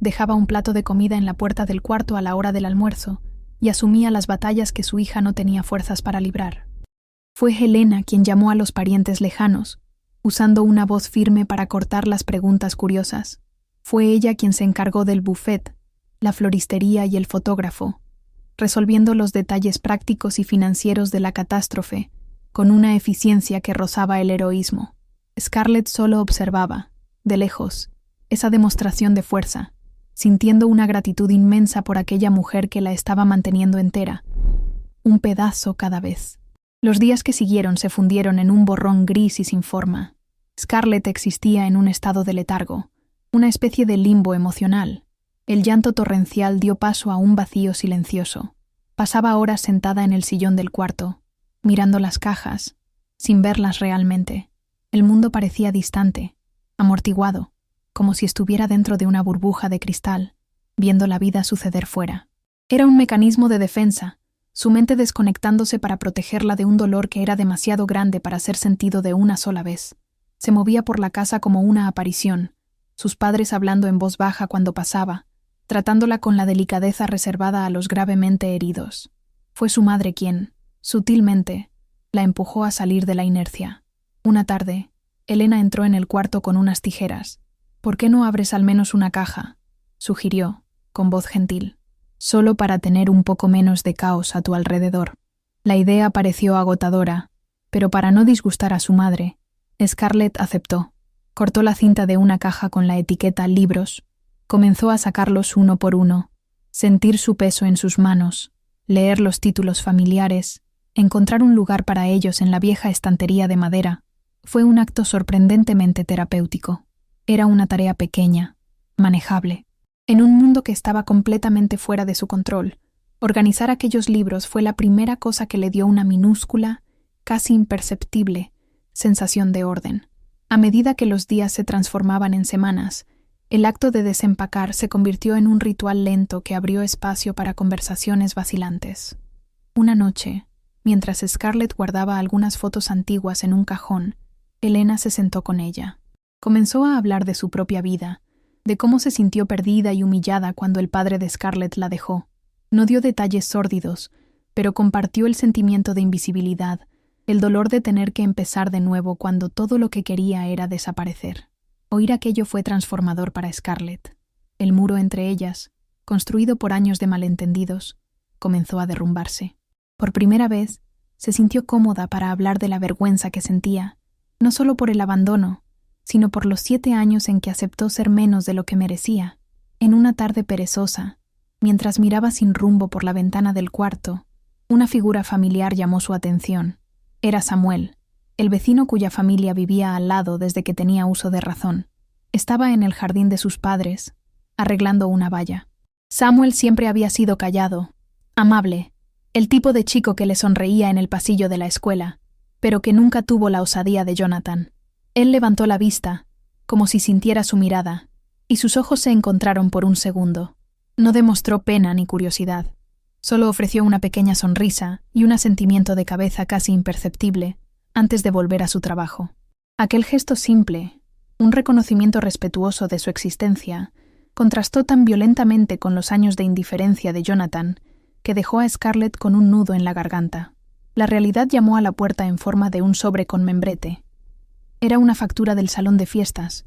dejaba un plato de comida en la puerta del cuarto a la hora del almuerzo y asumía las batallas que su hija no tenía fuerzas para librar. Fue Helena quien llamó a los parientes lejanos, usando una voz firme para cortar las preguntas curiosas. Fue ella quien se encargó del buffet, la floristería y el fotógrafo, resolviendo los detalles prácticos y financieros de la catástrofe con una eficiencia que rozaba el heroísmo. Scarlett solo observaba, de lejos, esa demostración de fuerza, sintiendo una gratitud inmensa por aquella mujer que la estaba manteniendo entera, un pedazo cada vez. Los días que siguieron se fundieron en un borrón gris y sin forma. Scarlett existía en un estado de letargo, una especie de limbo emocional. El llanto torrencial dio paso a un vacío silencioso. Pasaba horas sentada en el sillón del cuarto, mirando las cajas, sin verlas realmente. El mundo parecía distante, amortiguado, como si estuviera dentro de una burbuja de cristal, viendo la vida suceder fuera. Era un mecanismo de defensa, su mente desconectándose para protegerla de un dolor que era demasiado grande para ser sentido de una sola vez. Se movía por la casa como una aparición, sus padres hablando en voz baja cuando pasaba, tratándola con la delicadeza reservada a los gravemente heridos. Fue su madre quien, sutilmente, la empujó a salir de la inercia. Una tarde, Elena entró en el cuarto con unas tijeras. «¿Por qué no abres al menos una caja?», sugirió, con voz gentil. «Solo para tener un poco menos de caos a tu alrededor». La idea pareció agotadora, pero para no disgustar a su madre, Scarlett aceptó. Cortó la cinta de una caja con la etiqueta «Libros», comenzó a sacarlos uno por uno, sentir su peso en sus manos, leer los títulos familiares, encontrar un lugar para ellos en la vieja estantería de madera. Fue un acto sorprendentemente terapéutico. Era una tarea pequeña, manejable. En un mundo que estaba completamente fuera de su control, organizar aquellos libros fue la primera cosa que le dio una minúscula, casi imperceptible, sensación de orden. A medida que los días se transformaban en semanas, el acto de desempacar se convirtió en un ritual lento que abrió espacio para conversaciones vacilantes. Una noche, mientras Scarlett guardaba algunas fotos antiguas en un cajón, Elena se sentó con ella. Comenzó a hablar de su propia vida, de cómo se sintió perdida y humillada cuando el padre de Scarlett la dejó. No dio detalles sórdidos, pero compartió el sentimiento de invisibilidad, el dolor de tener que empezar de nuevo cuando todo lo que quería era desaparecer. Oír aquello fue transformador para Scarlett. El muro entre ellas, construido por años de malentendidos, comenzó a derrumbarse. Por primera vez, se sintió cómoda para hablar de la vergüenza que sentía, no solo por el abandono, sino por los 7 años en que aceptó ser menos de lo que merecía. En una tarde perezosa, mientras miraba sin rumbo por la ventana del cuarto, una figura familiar llamó su atención. Era Samuel, el vecino cuya familia vivía al lado desde que tenía uso de razón. Estaba en el jardín de sus padres, arreglando una valla. Samuel siempre había sido callado, amable, el tipo de chico que le sonreía en el pasillo de la escuela, pero que nunca tuvo la osadía de Jonathan. Él levantó la vista, como si sintiera su mirada, y sus ojos se encontraron por un segundo. No demostró pena ni curiosidad. Solo ofreció una pequeña sonrisa y un asentimiento de cabeza casi imperceptible antes de volver a su trabajo. Aquel gesto simple, un reconocimiento respetuoso de su existencia, contrastó tan violentamente con los años de indiferencia de Jonathan que dejó a Scarlett con un nudo en la garganta. La realidad llamó a la puerta en forma de un sobre con membrete. Era una factura del salón de fiestas,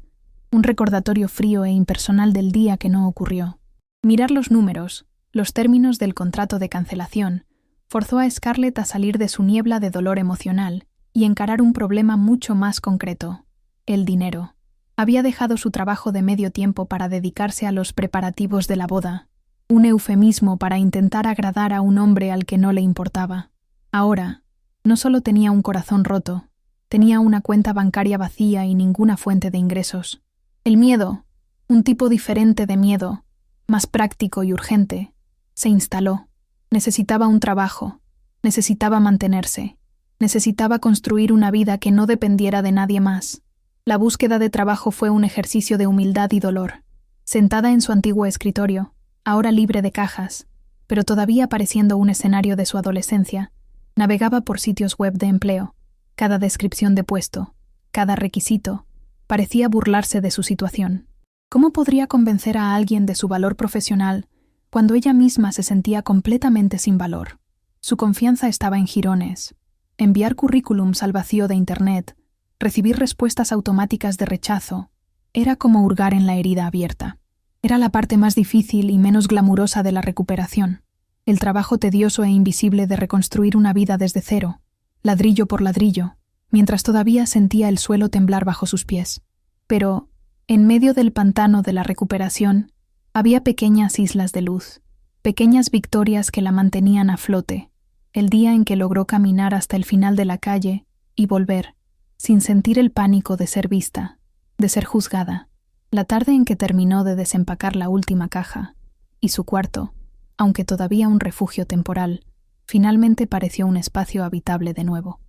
un recordatorio frío e impersonal del día que no ocurrió. Mirar los números, los términos del contrato de cancelación, forzó a Scarlett a salir de su niebla de dolor emocional y encarar un problema mucho más concreto: el dinero. Había dejado su trabajo de medio tiempo para dedicarse a los preparativos de la boda, un eufemismo para intentar agradar a un hombre al que no le importaba. Ahora, no solo tenía un corazón roto, tenía una cuenta bancaria vacía y ninguna fuente de ingresos. El miedo, un tipo diferente de miedo, más práctico y urgente, se instaló. Necesitaba un trabajo, necesitaba mantenerse, necesitaba construir una vida que no dependiera de nadie más. La búsqueda de trabajo fue un ejercicio de humildad y dolor. Sentada en su antiguo escritorio, ahora libre de cajas, pero todavía pareciendo un escenario de su adolescencia, navegaba por sitios web de empleo. Cada descripción de puesto, cada requisito, parecía burlarse de su situación. ¿Cómo podría convencer a alguien de su valor profesional cuando ella misma se sentía completamente sin valor? Su confianza estaba en jirones. Enviar currículums al vacío de Internet, recibir respuestas automáticas de rechazo, era como hurgar en la herida abierta. Era la parte más difícil y menos glamurosa de la recuperación, el trabajo tedioso e invisible de reconstruir una vida desde cero, ladrillo por ladrillo, mientras todavía sentía el suelo temblar bajo sus pies. Pero, en medio del pantano de la recuperación, había pequeñas islas de luz, pequeñas victorias que la mantenían a flote. El día en que logró caminar hasta el final de la calle y volver, sin sentir el pánico de ser vista, de ser juzgada. La tarde en que terminó de desempacar la última caja, y su cuarto, aunque todavía un refugio temporal, finalmente pareció un espacio habitable de nuevo.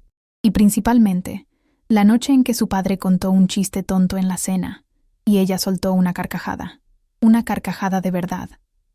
Y principalmente, la noche en que su padre contó un chiste tonto en la cena, y ella soltó una carcajada de verdad,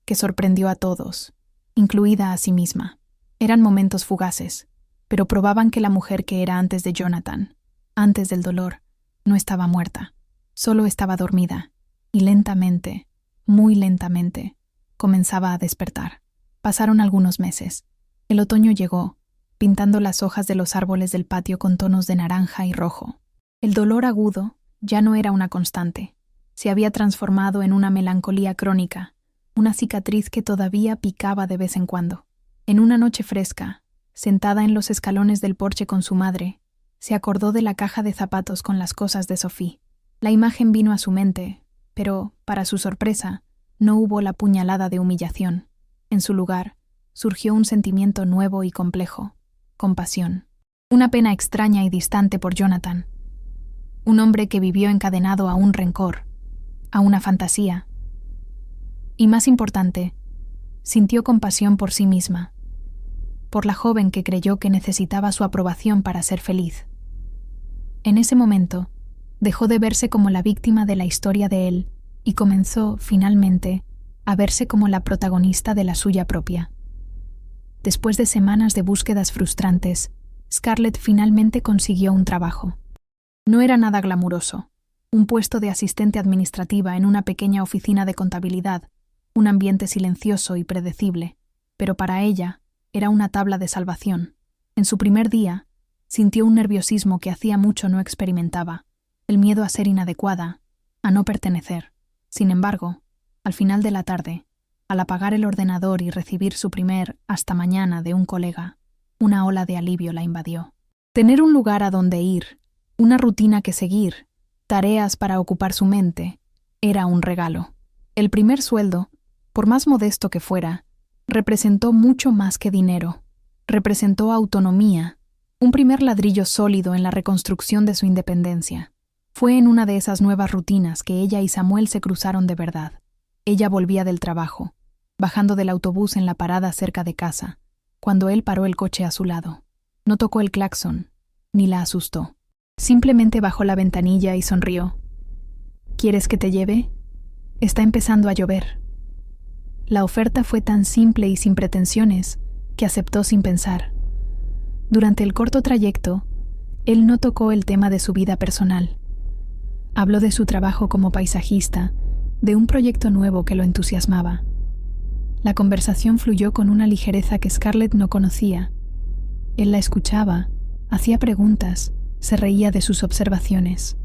que sorprendió a todos, incluida a sí misma. Eran momentos fugaces, pero probaban que la mujer que era antes de Jonathan, antes del dolor, no estaba muerta, solo estaba dormida, y lentamente, muy lentamente, comenzaba a despertar. Pasaron algunos meses. El otoño llegó, pintando las hojas de los árboles del patio con tonos de naranja y rojo. El dolor agudo ya no era una constante. Se había transformado en una melancolía crónica, una cicatriz que todavía picaba de vez en cuando. En una noche fresca, sentada en los escalones del porche con su madre, se acordó de la caja de zapatos con las cosas de Sophie. La imagen vino a su mente, pero, para su sorpresa, no hubo la puñalada de humillación. En su lugar, surgió un sentimiento nuevo y complejo: compasión. Una pena extraña y distante por Jonathan. Un hombre que vivió encadenado a un rencor, a una fantasía. Y más importante, sintió compasión por sí misma, por la joven que creyó que necesitaba su aprobación para ser feliz. En ese momento, dejó de verse como la víctima de la historia de él y comenzó, finalmente, a verse como la protagonista de la suya propia. Después de semanas de búsquedas frustrantes, Scarlett finalmente consiguió un trabajo. No era nada glamuroso, un puesto de asistente administrativa en una pequeña oficina de contabilidad, un ambiente silencioso y predecible, pero para ella era una tabla de salvación. En su primer día, sintió un nerviosismo que hacía mucho no experimentaba, el miedo a ser inadecuada, a no pertenecer. Sin embargo, al final de la tarde, al apagar el ordenador y recibir su primer «hasta mañana» de un colega, una ola de alivio la invadió. Tener un lugar a donde ir, una rutina que seguir, tareas para ocupar su mente, era un regalo. El primer sueldo, por más modesto que fuera, representó mucho más que dinero. Representó autonomía, un primer ladrillo sólido en la reconstrucción de su independencia. Fue en una de esas nuevas rutinas que ella y Samuel se cruzaron de verdad. Ella volvía del trabajo, bajando del autobús en la parada cerca de casa, cuando él paró el coche a su lado. No tocó el claxon, ni la asustó. Simplemente bajó la ventanilla y sonrió. ¿Quieres que te lleve? Está empezando a llover. La oferta fue tan simple y sin pretensiones que aceptó sin pensar. Durante el corto trayecto, él no tocó el tema de su vida personal. Habló de su trabajo como paisajista, de un proyecto nuevo que lo entusiasmaba. La conversación fluyó con una ligereza que Scarlett no conocía. Él la escuchaba, hacía preguntas, se reía de sus observaciones.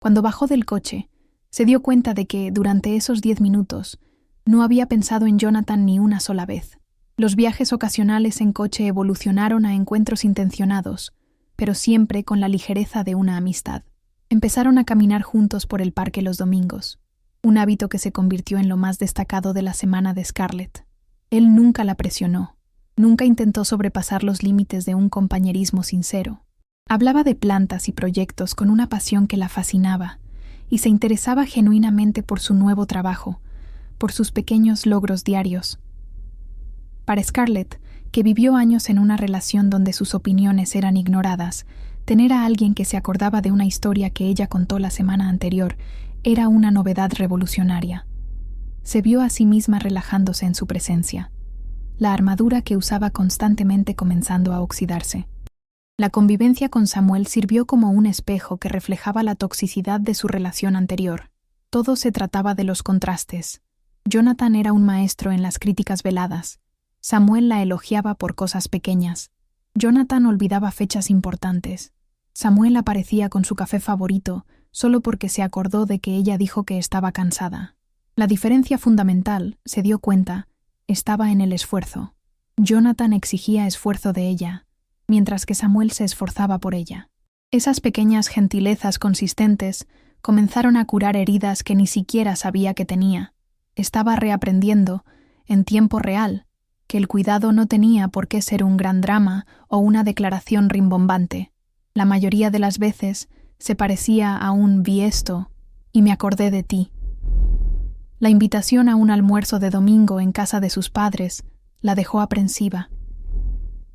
Cuando bajó del coche, se dio cuenta de que, durante esos 10 minutos, no había pensado en Jonathan ni una sola vez. Los viajes ocasionales en coche evolucionaron a encuentros intencionados, pero siempre con la ligereza de una amistad. Empezaron a caminar juntos por el parque los domingos, un hábito que se convirtió en lo más destacado de la semana de Scarlett. Él nunca la presionó, nunca intentó sobrepasar los límites de un compañerismo sincero. Hablaba de plantas y proyectos con una pasión que la fascinaba, y se interesaba genuinamente por su nuevo trabajo, por sus pequeños logros diarios. Para Scarlett, que vivió años en una relación donde sus opiniones eran ignoradas, tener a alguien que se acordaba de una historia que ella contó la semana anterior era una novedad revolucionaria. Se vio a sí misma relajándose en su presencia, la armadura que usaba constantemente comenzando a oxidarse. La convivencia con Samuel sirvió como un espejo que reflejaba la toxicidad de su relación anterior. Todo se trataba de los contrastes. Jonathan era un maestro en las críticas veladas. Samuel la elogiaba por cosas pequeñas. Jonathan olvidaba fechas importantes. Samuel aparecía con su café favorito solo porque se acordó de que ella dijo que estaba cansada. La diferencia fundamental, se dio cuenta, estaba en el esfuerzo. Jonathan exigía esfuerzo de ella, mientras que Samuel se esforzaba por ella. Esas pequeñas gentilezas consistentes comenzaron a curar heridas que ni siquiera sabía que tenía. Estaba reaprendiendo, en tiempo real, que el cuidado no tenía por qué ser un gran drama o una declaración rimbombante. La mayoría de las veces se parecía a un «vi esto» y me acordé de ti. La invitación a un almuerzo de domingo en casa de sus padres la dejó aprensiva.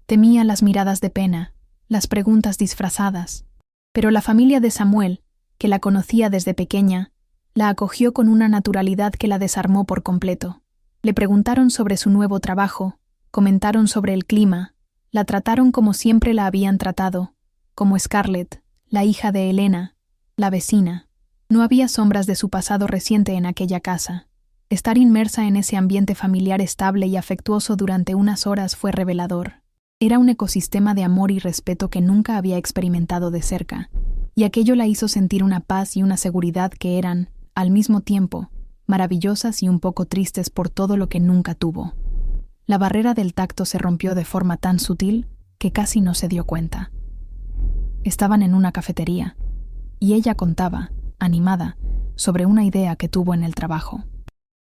Temía las miradas de pena, las preguntas disfrazadas, pero la familia de Samuel, que la conocía desde pequeña, la acogió con una naturalidad que la desarmó por completo. Le preguntaron sobre su nuevo trabajo, comentaron sobre el clima, la trataron como siempre la habían tratado, como Scarlett, la hija de Elena, la vecina. No había sombras de su pasado reciente en aquella casa. Estar inmersa en ese ambiente familiar estable y afectuoso durante unas horas fue revelador. Era un ecosistema de amor y respeto que nunca había experimentado de cerca, y aquello la hizo sentir una paz y una seguridad que eran, al mismo tiempo, maravillosas y un poco tristes por todo lo que nunca tuvo. La barrera del tacto se rompió de forma tan sutil que casi no se dio cuenta. Estaban en una cafetería, y ella contaba, animada, sobre una idea que tuvo en el trabajo.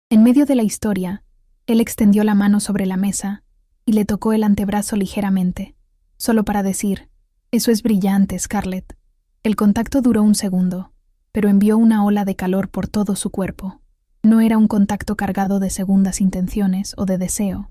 En medio de la historia, él extendió la mano sobre la mesa y le tocó el antebrazo ligeramente, solo para decir, «Eso es brillante, Scarlett». El contacto duró un segundo, pero envió una ola de calor por todo su cuerpo. No era un contacto cargado de segundas intenciones o de deseo.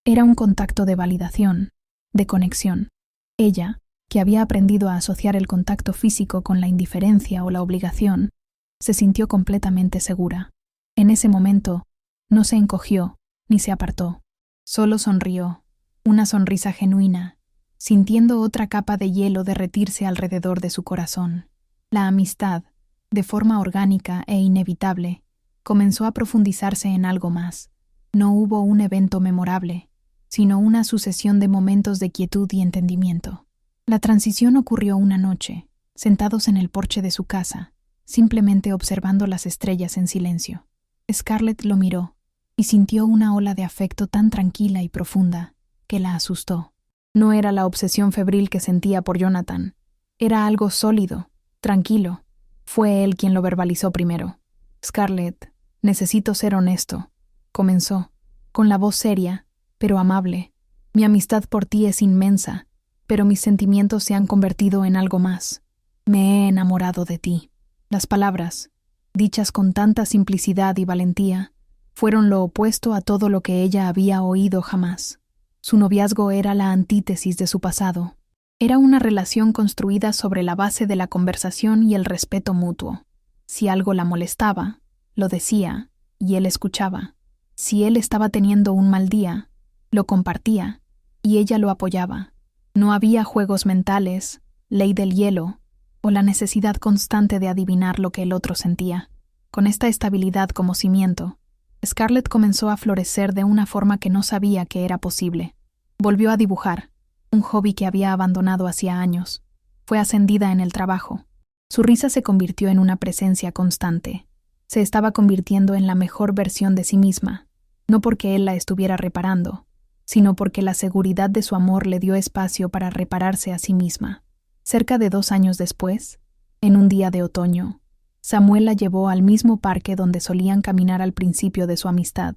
Era un contacto de validación, de conexión. Ella, que había aprendido a asociar el contacto físico con la indiferencia o la obligación, se sintió completamente segura. En ese momento, no se encogió ni se apartó. Solo sonrió, una sonrisa genuina, sintiendo otra capa de hielo derretirse alrededor de su corazón. La amistad, de forma orgánica e inevitable, comenzó a profundizarse en algo más. No hubo un evento memorable, sino una sucesión de momentos de quietud y entendimiento. La transición ocurrió una noche, sentados en el porche de su casa, simplemente observando las estrellas en silencio. Scarlett lo miró y sintió una ola de afecto tan tranquila y profunda que la asustó. No era la obsesión febril que sentía por Jonathan. Era algo sólido, tranquilo, Fue él quien lo verbalizó primero. Scarlett, necesito ser honesto, comenzó, con la voz seria, pero amable. Mi amistad por ti es inmensa, pero mis sentimientos se han convertido en algo más. Me he enamorado de ti. Las palabras, dichas con tanta simplicidad y valentía, fueron lo opuesto a todo lo que ella había oído jamás. Su noviazgo era la antítesis de su pasado. Era una relación construida sobre la base de la conversación y el respeto mutuo. Si algo la molestaba, lo decía, y él escuchaba. Si él estaba teniendo un mal día, lo compartía, y ella lo apoyaba. No había juegos mentales, ley del hielo, o la necesidad constante de adivinar lo que el otro sentía. Con esta estabilidad como cimiento, Scarlett comenzó a florecer de una forma que no sabía que era posible. Volvió a dibujar, un hobby que había abandonado hacía años. Fue ascendida en el trabajo. Su risa se convirtió en una presencia constante. Se estaba convirtiendo en la mejor versión de sí misma, no porque él la estuviera reparando, sino porque la seguridad de su amor le dio espacio para repararse a sí misma. Cerca de 2 años después, en un día de otoño, Samuel la llevó al mismo parque donde solían caminar al principio de su amistad.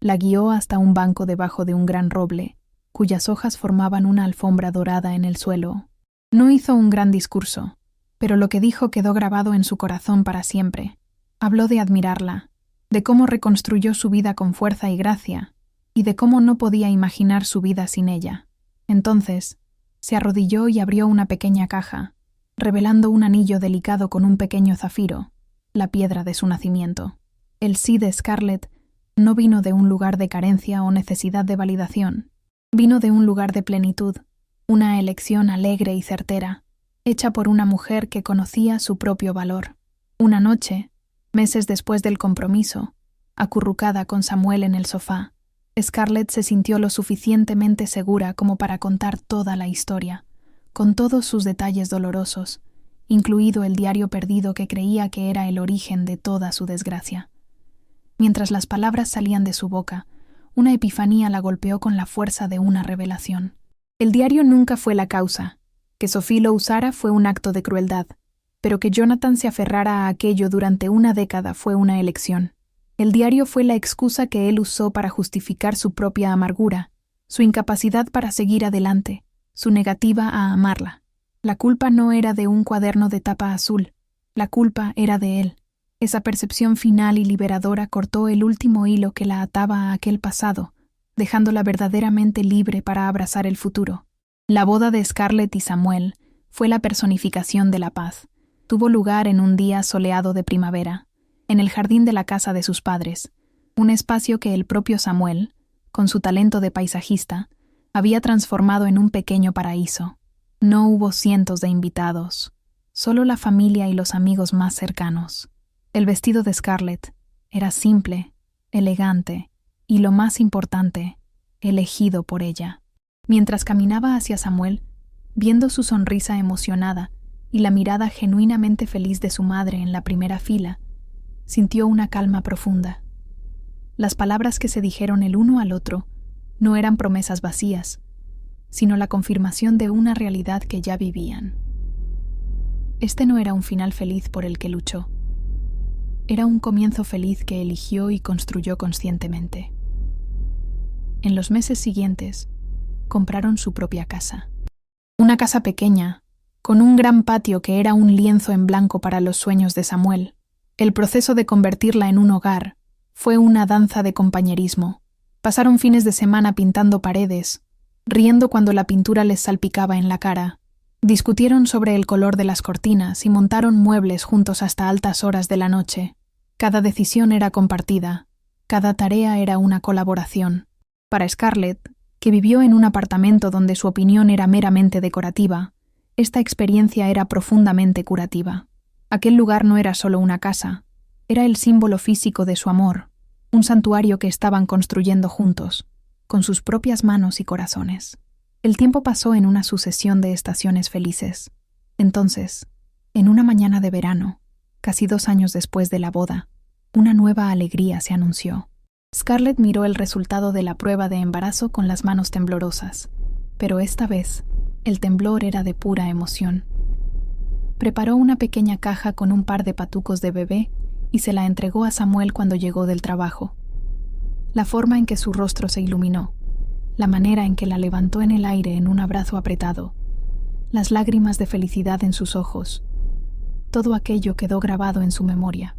La guió hasta un banco debajo de un gran roble, cuyas hojas formaban una alfombra dorada en el suelo. No hizo un gran discurso, pero lo que dijo quedó grabado en su corazón para siempre. Habló de admirarla, de cómo reconstruyó su vida con fuerza y gracia, y de cómo no podía imaginar su vida sin ella. Entonces, se arrodilló y abrió una pequeña caja, revelando un anillo delicado con un pequeño zafiro, la piedra de su nacimiento. El sí de Scarlett no vino de un lugar de carencia o necesidad de validación. Vino de un lugar de plenitud, una elección alegre y certera, hecha por una mujer que conocía su propio valor. Una noche, meses después del compromiso, acurrucada con Samuel en el sofá, Scarlett se sintió lo suficientemente segura como para contar toda la historia, con todos sus detalles dolorosos, incluido el diario perdido que creía que era el origen de toda su desgracia. Mientras las palabras salían de su boca, una epifanía la golpeó con la fuerza de una revelación. El diario nunca fue la causa. Que Sophie lo usara fue un acto de crueldad, pero que Jonathan se aferrara a aquello durante una década fue una elección. El diario fue la excusa que él usó para justificar su propia amargura, su incapacidad para seguir adelante, su negativa a amarla. La culpa no era de un cuaderno de tapa azul, la culpa era de él. Esa percepción final y liberadora cortó el último hilo que la ataba a aquel pasado, dejándola verdaderamente libre para abrazar el futuro. La boda de Scarlett y Samuel fue la personificación de la paz. Tuvo lugar en un día soleado de primavera, en el jardín de la casa de sus padres, un espacio que el propio Samuel, con su talento de paisajista, había transformado en un pequeño paraíso. No hubo cientos de invitados, solo la familia y los amigos más cercanos. El vestido de Scarlett era simple, elegante y, lo más importante, elegido por ella. Mientras caminaba hacia Samuel, viendo su sonrisa emocionada y la mirada genuinamente feliz de su madre en la primera fila, sintió una calma profunda. Las palabras que se dijeron el uno al otro no eran promesas vacías, sino la confirmación de una realidad que ya vivían. Este no era un final feliz por el que luchó. Era un comienzo feliz que eligió y construyó conscientemente. En los meses siguientes, compraron su propia casa. Una casa pequeña, con un gran patio que era un lienzo en blanco para los sueños de Samuel. El proceso de convertirla en un hogar fue una danza de compañerismo. Pasaron fines de semana pintando paredes, riendo cuando la pintura les salpicaba en la cara. Discutieron sobre el color de las cortinas y montaron muebles juntos hasta altas horas de la noche. Cada decisión era compartida, cada tarea era una colaboración. Para Scarlett, que vivió en un apartamento donde su opinión era meramente decorativa, esta experiencia era profundamente curativa. Aquel lugar no era solo una casa, era el símbolo físico de su amor, un santuario que estaban construyendo juntos, con sus propias manos y corazones. El tiempo pasó en una sucesión de estaciones felices. Entonces, en una mañana de verano, casi 2 años después de la boda, una nueva alegría se anunció. Scarlett miró el resultado de la prueba de embarazo con las manos temblorosas, pero esta vez, el temblor era de pura emoción. Preparó una pequeña caja con un par de patucos de bebé y se la entregó a Samuel cuando llegó del trabajo. La forma en que su rostro se iluminó, la manera en que la levantó en el aire en un abrazo apretado, las lágrimas de felicidad en sus ojos, todo aquello quedó grabado en su memoria.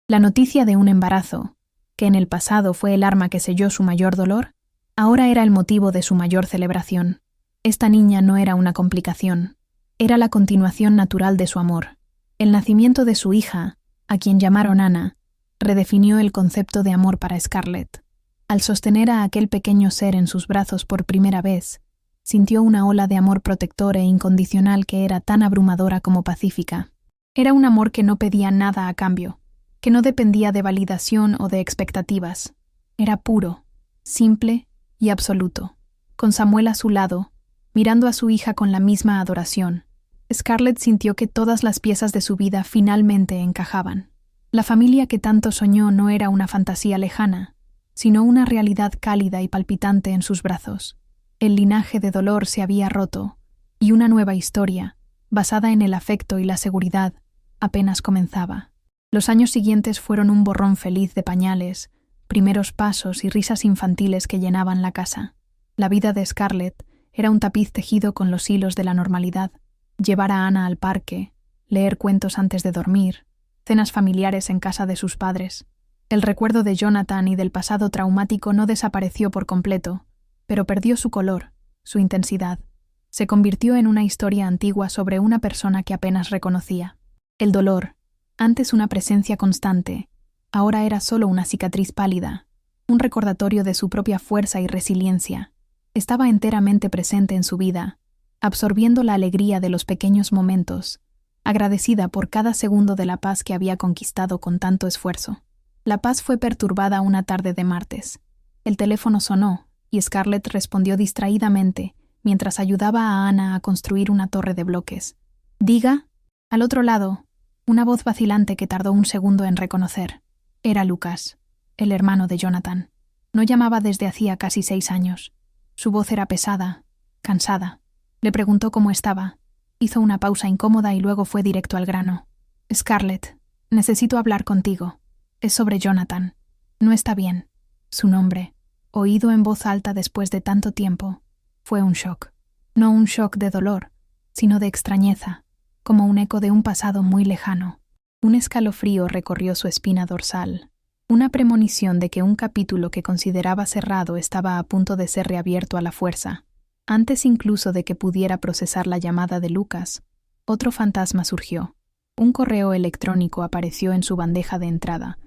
La noticia de un embarazo, que en el pasado fue el arma que selló su mayor dolor, ahora era el motivo de su mayor celebración. Esta niña no era una complicación, era la continuación natural de su amor. El nacimiento de su hija, a quien llamaron Ana, redefinió el concepto de amor para Scarlett. Al sostener a aquel pequeño ser en sus brazos por primera vez, sintió una ola de amor protector e incondicional que era tan abrumadora como pacífica. Era un amor que no pedía nada a cambio, que no dependía de validación o de expectativas. Era puro, simple y absoluto. Con Samuel a su lado, mirando a su hija con la misma adoración, Scarlett sintió que todas las piezas de su vida finalmente encajaban. La familia que tanto soñó no era una fantasía lejana, sino una realidad cálida y palpitante en sus brazos. El linaje de dolor se había roto, y una nueva historia, basada en el afecto y la seguridad, apenas comenzaba. Los años siguientes fueron un borrón feliz de pañales, primeros pasos y risas infantiles que llenaban la casa. La vida de Scarlett era un tapiz tejido con los hilos de la normalidad. Llevar a Ana al parque, leer cuentos antes de dormir, cenas familiares en casa de sus padres. El recuerdo de Jonathan y del pasado traumático no desapareció por completo, pero perdió su color, su intensidad. Se convirtió en una historia antigua sobre una persona que apenas reconocía. El dolor, antes una presencia constante, ahora era solo una cicatriz pálida, un recordatorio de su propia fuerza y resiliencia. Estaba enteramente presente en su vida, absorbiendo la alegría de los pequeños momentos, agradecida por cada segundo de la paz que había conquistado con tanto esfuerzo. La paz fue perturbada una tarde de martes. El teléfono sonó y Scarlett respondió distraídamente mientras ayudaba a Ana a construir una torre de bloques. «Diga». Al otro lado, una voz vacilante que tardó un segundo en reconocer. Era Lucas, el hermano de Jonathan. No llamaba desde hacía casi 6 años. Su voz era pesada, cansada. Le preguntó cómo estaba. Hizo una pausa incómoda y luego fue directo al grano. «Scarlett, necesito hablar contigo. Es sobre Jonathan. No está bien». Su nombre, oído en voz alta después de tanto tiempo, fue un shock. No un shock de dolor, sino de extrañeza, como un eco de un pasado muy lejano. Un escalofrío recorrió su espina dorsal, una premonición de que un capítulo que consideraba cerrado estaba a punto de ser reabierto a la fuerza. Antes incluso de que pudiera procesar la llamada de Lucas, otro fantasma surgió. Un correo electrónico apareció en su bandeja de entrada,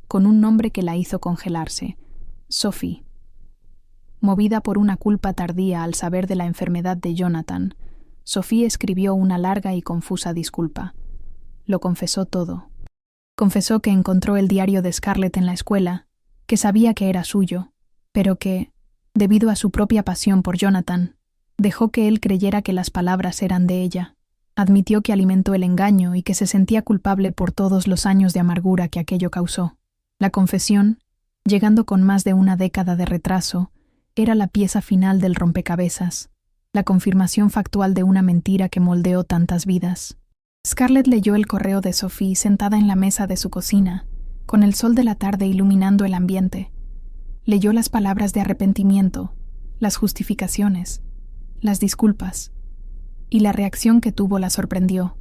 con un nombre que la hizo congelarse: Sophie. Movida por una culpa tardía al saber de la enfermedad de Jonathan, Sophie escribió una larga y confusa disculpa. Lo confesó todo. Confesó que encontró el diario de Scarlett en la escuela, que sabía que era suyo, pero que, debido a su propia pasión por Jonathan, dejó que él creyera que las palabras eran de ella. Admitió que alimentó el engaño y que se sentía culpable por todos los años de amargura que aquello causó. La confesión, llegando con más de una década de retraso, era la pieza final del rompecabezas, la confirmación factual de una mentira que moldeó tantas vidas. Scarlett leyó el correo de Sophie sentada en la mesa de su cocina, con el sol de la tarde iluminando el ambiente. Leyó las palabras de arrepentimiento, las justificaciones, las disculpas, y la reacción que tuvo la sorprendió.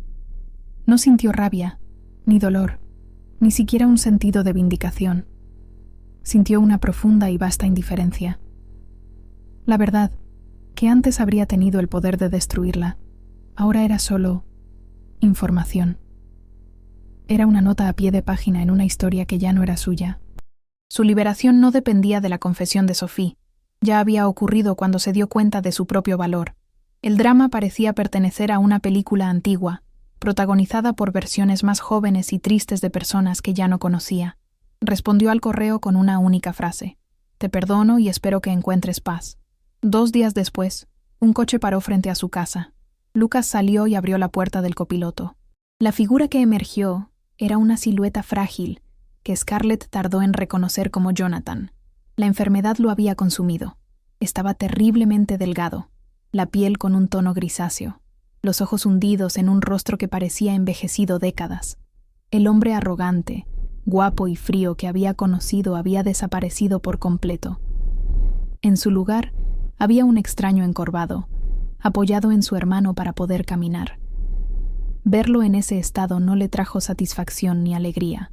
No sintió rabia, ni dolor, ni siquiera un sentido de vindicación. Sintió una profunda y vasta indiferencia. La verdad, que antes habría tenido el poder de destruirla, ahora era solo información. Era una nota a pie de página en una historia que ya no era suya. Su liberación no dependía de la confesión de Sophie. Ya había ocurrido cuando se dio cuenta de su propio valor. El drama parecía pertenecer a una película antigua, protagonizada por versiones más jóvenes y tristes de personas que ya no conocía. Respondió al correo con una única frase: «Te perdono y espero que encuentres paz». 2 días después, un coche paró frente a su casa. Lucas salió y abrió la puerta del copiloto. La figura que emergió era una silueta frágil que Scarlett tardó en reconocer como Jonathan. La enfermedad lo había consumido. Estaba terriblemente delgado, la piel con un tono grisáceo. los ojos hundidos en un rostro que parecía envejecido décadas. El hombre arrogante, guapo y frío que había conocido había desaparecido por completo. En su lugar, había un extraño encorvado, apoyado en su hermano para poder caminar. Verlo en ese estado no le trajo satisfacción ni alegría.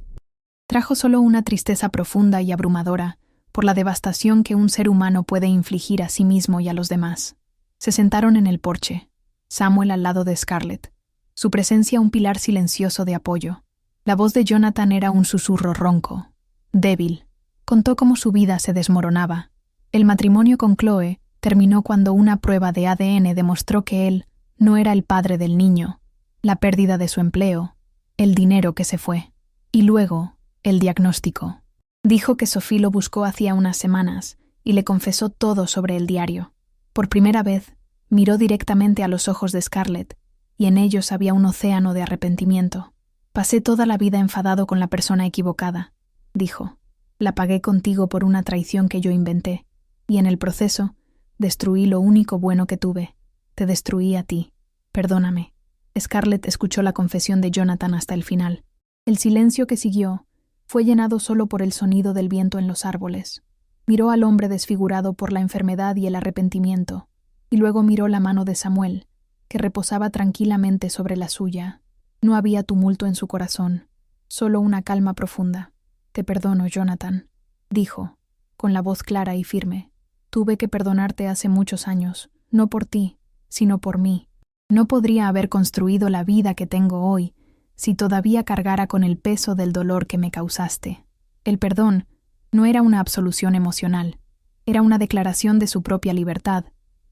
Trajo solo una tristeza profunda y abrumadora por la devastación que un ser humano puede infligir a sí mismo y a los demás. Se sentaron en el porche, Samuel al lado de Scarlett, su presencia un pilar silencioso de apoyo. La voz de Jonathan era un susurro ronco, débil. Contó cómo su vida se desmoronaba. El matrimonio con Chloe terminó cuando una prueba de ADN demostró que él no era el padre del niño, la pérdida de su empleo, el dinero que se fue. Y luego, el diagnóstico. Dijo que Sophie lo buscó hacía unas semanas y le confesó todo sobre el diario. Por primera vez, miró directamente a los ojos de Scarlett, y en ellos había un océano de arrepentimiento. «Pasé toda la vida enfadado con la persona equivocada», dijo. «La pagué contigo por una traición que yo inventé, y en el proceso, destruí lo único bueno que tuve. Te destruí a ti. Perdóname». Scarlett escuchó la confesión de Jonathan hasta el final. El silencio que siguió fue llenado solo por el sonido del viento en los árboles. Miró al hombre desfigurado por la enfermedad y el arrepentimiento, y luego miró la mano de Samuel, que reposaba tranquilamente sobre la suya. No había tumulto en su corazón, solo una calma profunda. «Te perdono, Jonathan», dijo, con la voz clara y firme. «Tuve que perdonarte hace muchos años, no por ti, sino por mí. No podría haber construido la vida que tengo hoy si todavía cargara con el peso del dolor que me causaste». El perdón no era una absolución emocional, era una declaración de su propia libertad,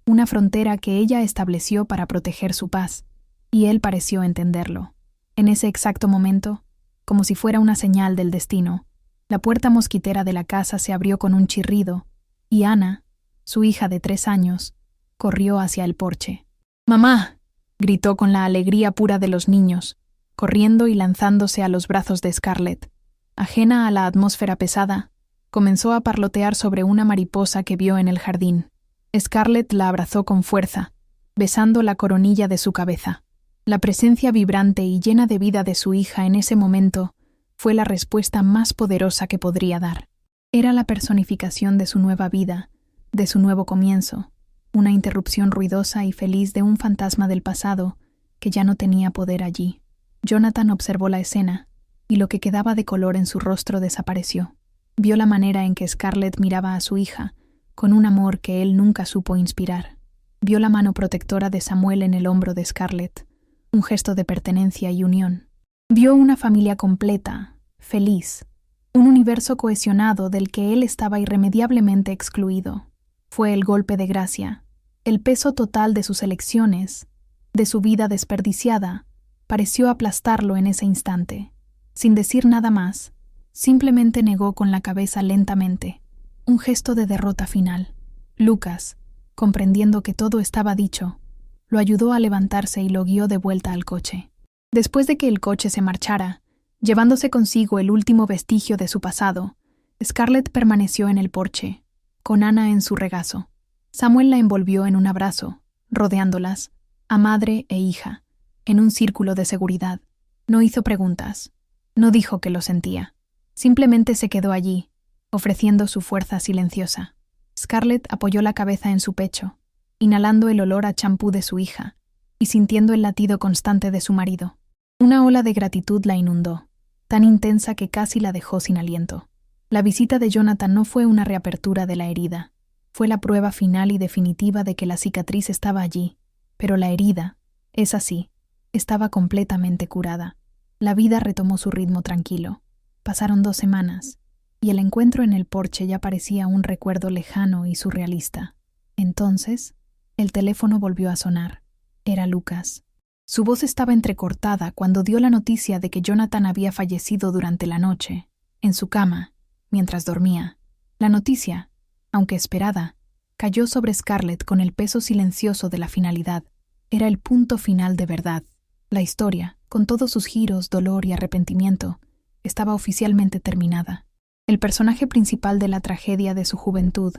una frontera que ella estableció para proteger su paz, y él pareció entenderlo. En ese exacto momento, como si fuera una señal del destino, la puerta mosquitera de la casa se abrió con un chirrido, y Ana, su hija de 3 años, corrió hacia el porche. «¡Mamá!», gritó con la alegría pura de los niños, corriendo y lanzándose a los brazos de Scarlett. Ajena a la atmósfera pesada, comenzó a parlotear sobre una mariposa que vio en el jardín. Scarlett la abrazó con fuerza, besando la coronilla de su cabeza. La presencia vibrante y llena de vida de su hija en ese momento fue la respuesta más poderosa que podría dar. Era la personificación de su nueva vida, de su nuevo comienzo, una interrupción ruidosa y feliz de un fantasma del pasado que ya no tenía poder allí. Jonathan observó la escena, y lo que quedaba de color en su rostro desapareció. Vio la manera en que Scarlett miraba a su hija, con un amor que él nunca supo inspirar. Vio la mano protectora de Samuel en el hombro de Scarlett, un gesto de pertenencia y unión. Vio una familia completa, feliz, un universo cohesionado del que él estaba irremediablemente excluido. Fue el golpe de gracia, el peso total de sus elecciones, de su vida desperdiciada, pareció aplastarlo en ese instante. Sin decir nada más, simplemente negó con la cabeza lentamente, un gesto de derrota final. Lucas, comprendiendo que todo estaba dicho, lo ayudó a levantarse y lo guió de vuelta al coche. Después de que el coche se marchara, llevándose consigo el último vestigio de su pasado, Scarlett permaneció en el porche, con Ana en su regazo. Samuel la envolvió en un abrazo, rodeándolas, a madre e hija, en un círculo de seguridad. No hizo preguntas, no dijo que lo sentía. Simplemente se quedó allí, ofreciendo su fuerza silenciosa. Scarlett apoyó la cabeza en su pecho, inhalando el olor a champú de su hija y sintiendo el latido constante de su marido. Una ola de gratitud la inundó, tan intensa que casi la dejó sin aliento. La visita de Jonathan no fue una reapertura de la herida, fue la prueba final y definitiva de que la cicatriz estaba allí, pero la herida, esa sí, estaba completamente curada. La vida retomó su ritmo tranquilo. Pasaron 2 semanas, y el encuentro en el porche ya parecía un recuerdo lejano y surrealista. Entonces, el teléfono volvió a sonar. Era Lucas. Su voz estaba entrecortada cuando dio la noticia de que Jonathan había fallecido durante la noche, en su cama, mientras dormía. La noticia, aunque esperada, cayó sobre Scarlett con el peso silencioso de la finalidad. Era el punto final de verdad. La historia, con todos sus giros, dolor y arrepentimiento, estaba oficialmente terminada. El personaje principal de la tragedia de su juventud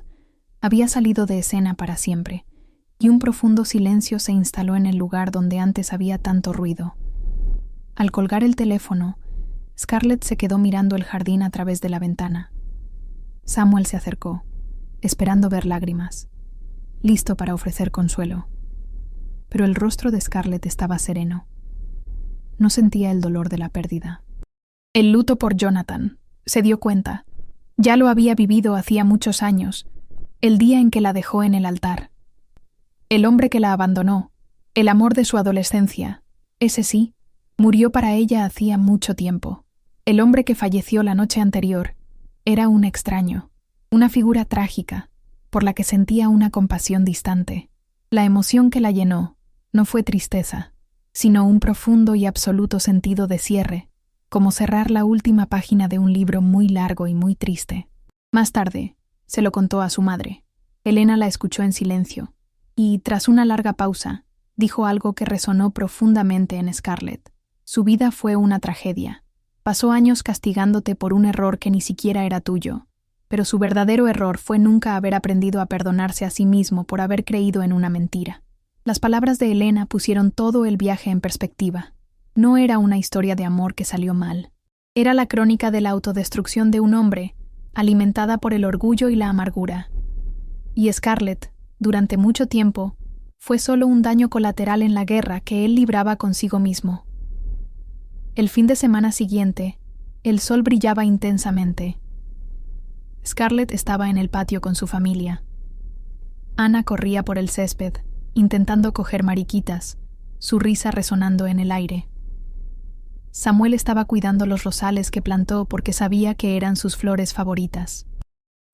había salido de escena para siempre, y un profundo silencio se instaló en el lugar donde antes había tanto ruido. Al colgar el teléfono, Scarlett se quedó mirando el jardín a través de la ventana. Samuel se acercó, esperando ver lágrimas, listo para ofrecer consuelo. Pero el rostro de Scarlett estaba sereno. No sentía el dolor de la pérdida. El luto por Jonathan, se dio cuenta. Ya lo había vivido hacía muchos años, el día en que la dejó en el altar. El hombre que la abandonó, el amor de su adolescencia, ese sí, murió para ella hacía mucho tiempo. El hombre que falleció la noche anterior era un extraño, una figura trágica, por la que sentía una compasión distante. La emoción que la llenó no fue tristeza, sino un profundo y absoluto sentido de cierre, como cerrar la última página de un libro muy largo y muy triste. Más tarde, se lo contó a su madre. Elena la escuchó en silencio, y, tras una larga pausa, dijo algo que resonó profundamente en Scarlett. Su vida fue una tragedia. Pasó años castigándote por un error que ni siquiera era tuyo, pero su verdadero error fue nunca haber aprendido a perdonarse a sí mismo por haber creído en una mentira. Las palabras de Elena pusieron todo el viaje en perspectiva. No era una historia de amor que salió mal. Era la crónica de la autodestrucción de un hombre, alimentada por el orgullo y la amargura. Y Scarlett, durante mucho tiempo, fue solo un daño colateral en la guerra que él libraba consigo mismo. El fin de semana siguiente, el sol brillaba intensamente. Scarlett estaba en el patio con su familia. Ana corría por el césped, intentando coger mariquitas, su risa resonando en el aire. Samuel estaba cuidando los rosales que plantó porque sabía que eran sus flores favoritas.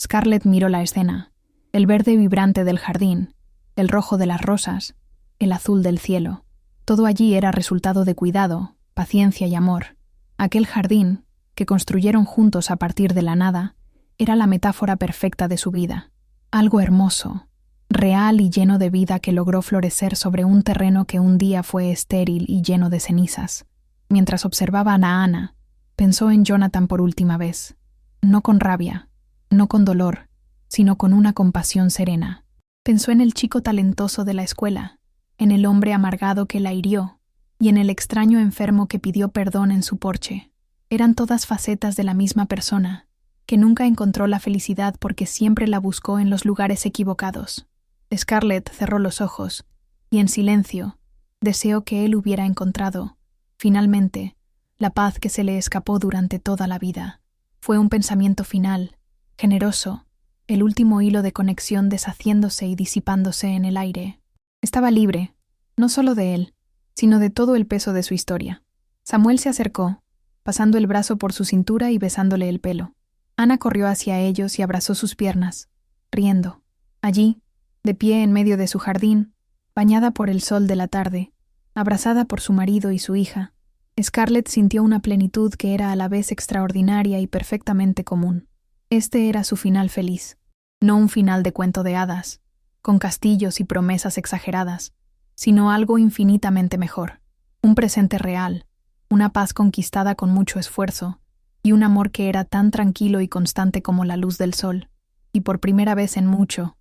Scarlett miró la escena, el verde vibrante del jardín, el rojo de las rosas, el azul del cielo. Todo allí era resultado de cuidado, paciencia y amor. Aquel jardín, que construyeron juntos a partir de la nada, era la metáfora perfecta de su vida. Algo hermoso, real y lleno de vida que logró florecer sobre un terreno que un día fue estéril y lleno de cenizas. Mientras observaban a Ana, pensó en Jonathan por última vez, no con rabia, no con dolor, sino con una compasión serena. Pensó en el chico talentoso de la escuela, en el hombre amargado que la hirió, y en el extraño enfermo que pidió perdón en su porche. Eran todas facetas de la misma persona, que nunca encontró la felicidad porque siempre la buscó en los lugares equivocados. Scarlett cerró los ojos, y en silencio, deseó que él hubiera encontrado, finalmente, la paz que se le escapó durante toda la vida. Fue un pensamiento final, generoso, el último hilo de conexión deshaciéndose y disipándose en el aire. Estaba libre, no solo de él, sino de todo el peso de su historia. Samuel se acercó, pasando el brazo por su cintura y besándole el pelo. Ana corrió hacia ellos y abrazó sus piernas, riendo. Allí, de pie en medio de su jardín, bañada por el sol de la tarde, abrazada por su marido y su hija, Scarlett sintió una plenitud que era a la vez extraordinaria y perfectamente común. Este era su final feliz, no un final de cuento de hadas, con castillos y promesas exageradas, sino algo infinitamente mejor, un presente real, una paz conquistada con mucho esfuerzo, y un amor que era tan tranquilo y constante como la luz del sol, y por primera vez en mucho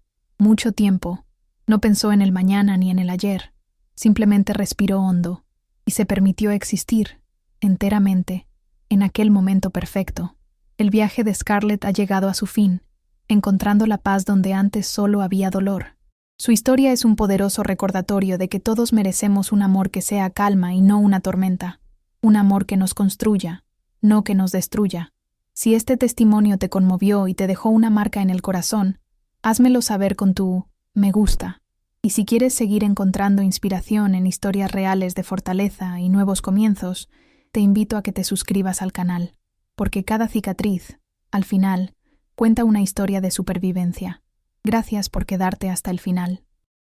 tiempo, no pensó en el mañana ni en el ayer, simplemente respiró hondo, y se permitió existir, enteramente, en aquel momento perfecto. El viaje de Scarlett ha llegado a su fin, encontrando la paz donde antes solo había dolor. Su historia es un poderoso recordatorio de que todos merecemos un amor que sea calma y no una tormenta, un amor que nos construya, no que nos destruya. Si este testimonio te conmovió y te dejó una marca en el corazón, házmelo saber con tu me gusta. Y si quieres seguir encontrando inspiración en historias reales de fortaleza y nuevos comienzos, te invito a que te suscribas al canal, porque cada cicatriz, al final, cuenta una historia de supervivencia. Gracias por quedarte hasta el final.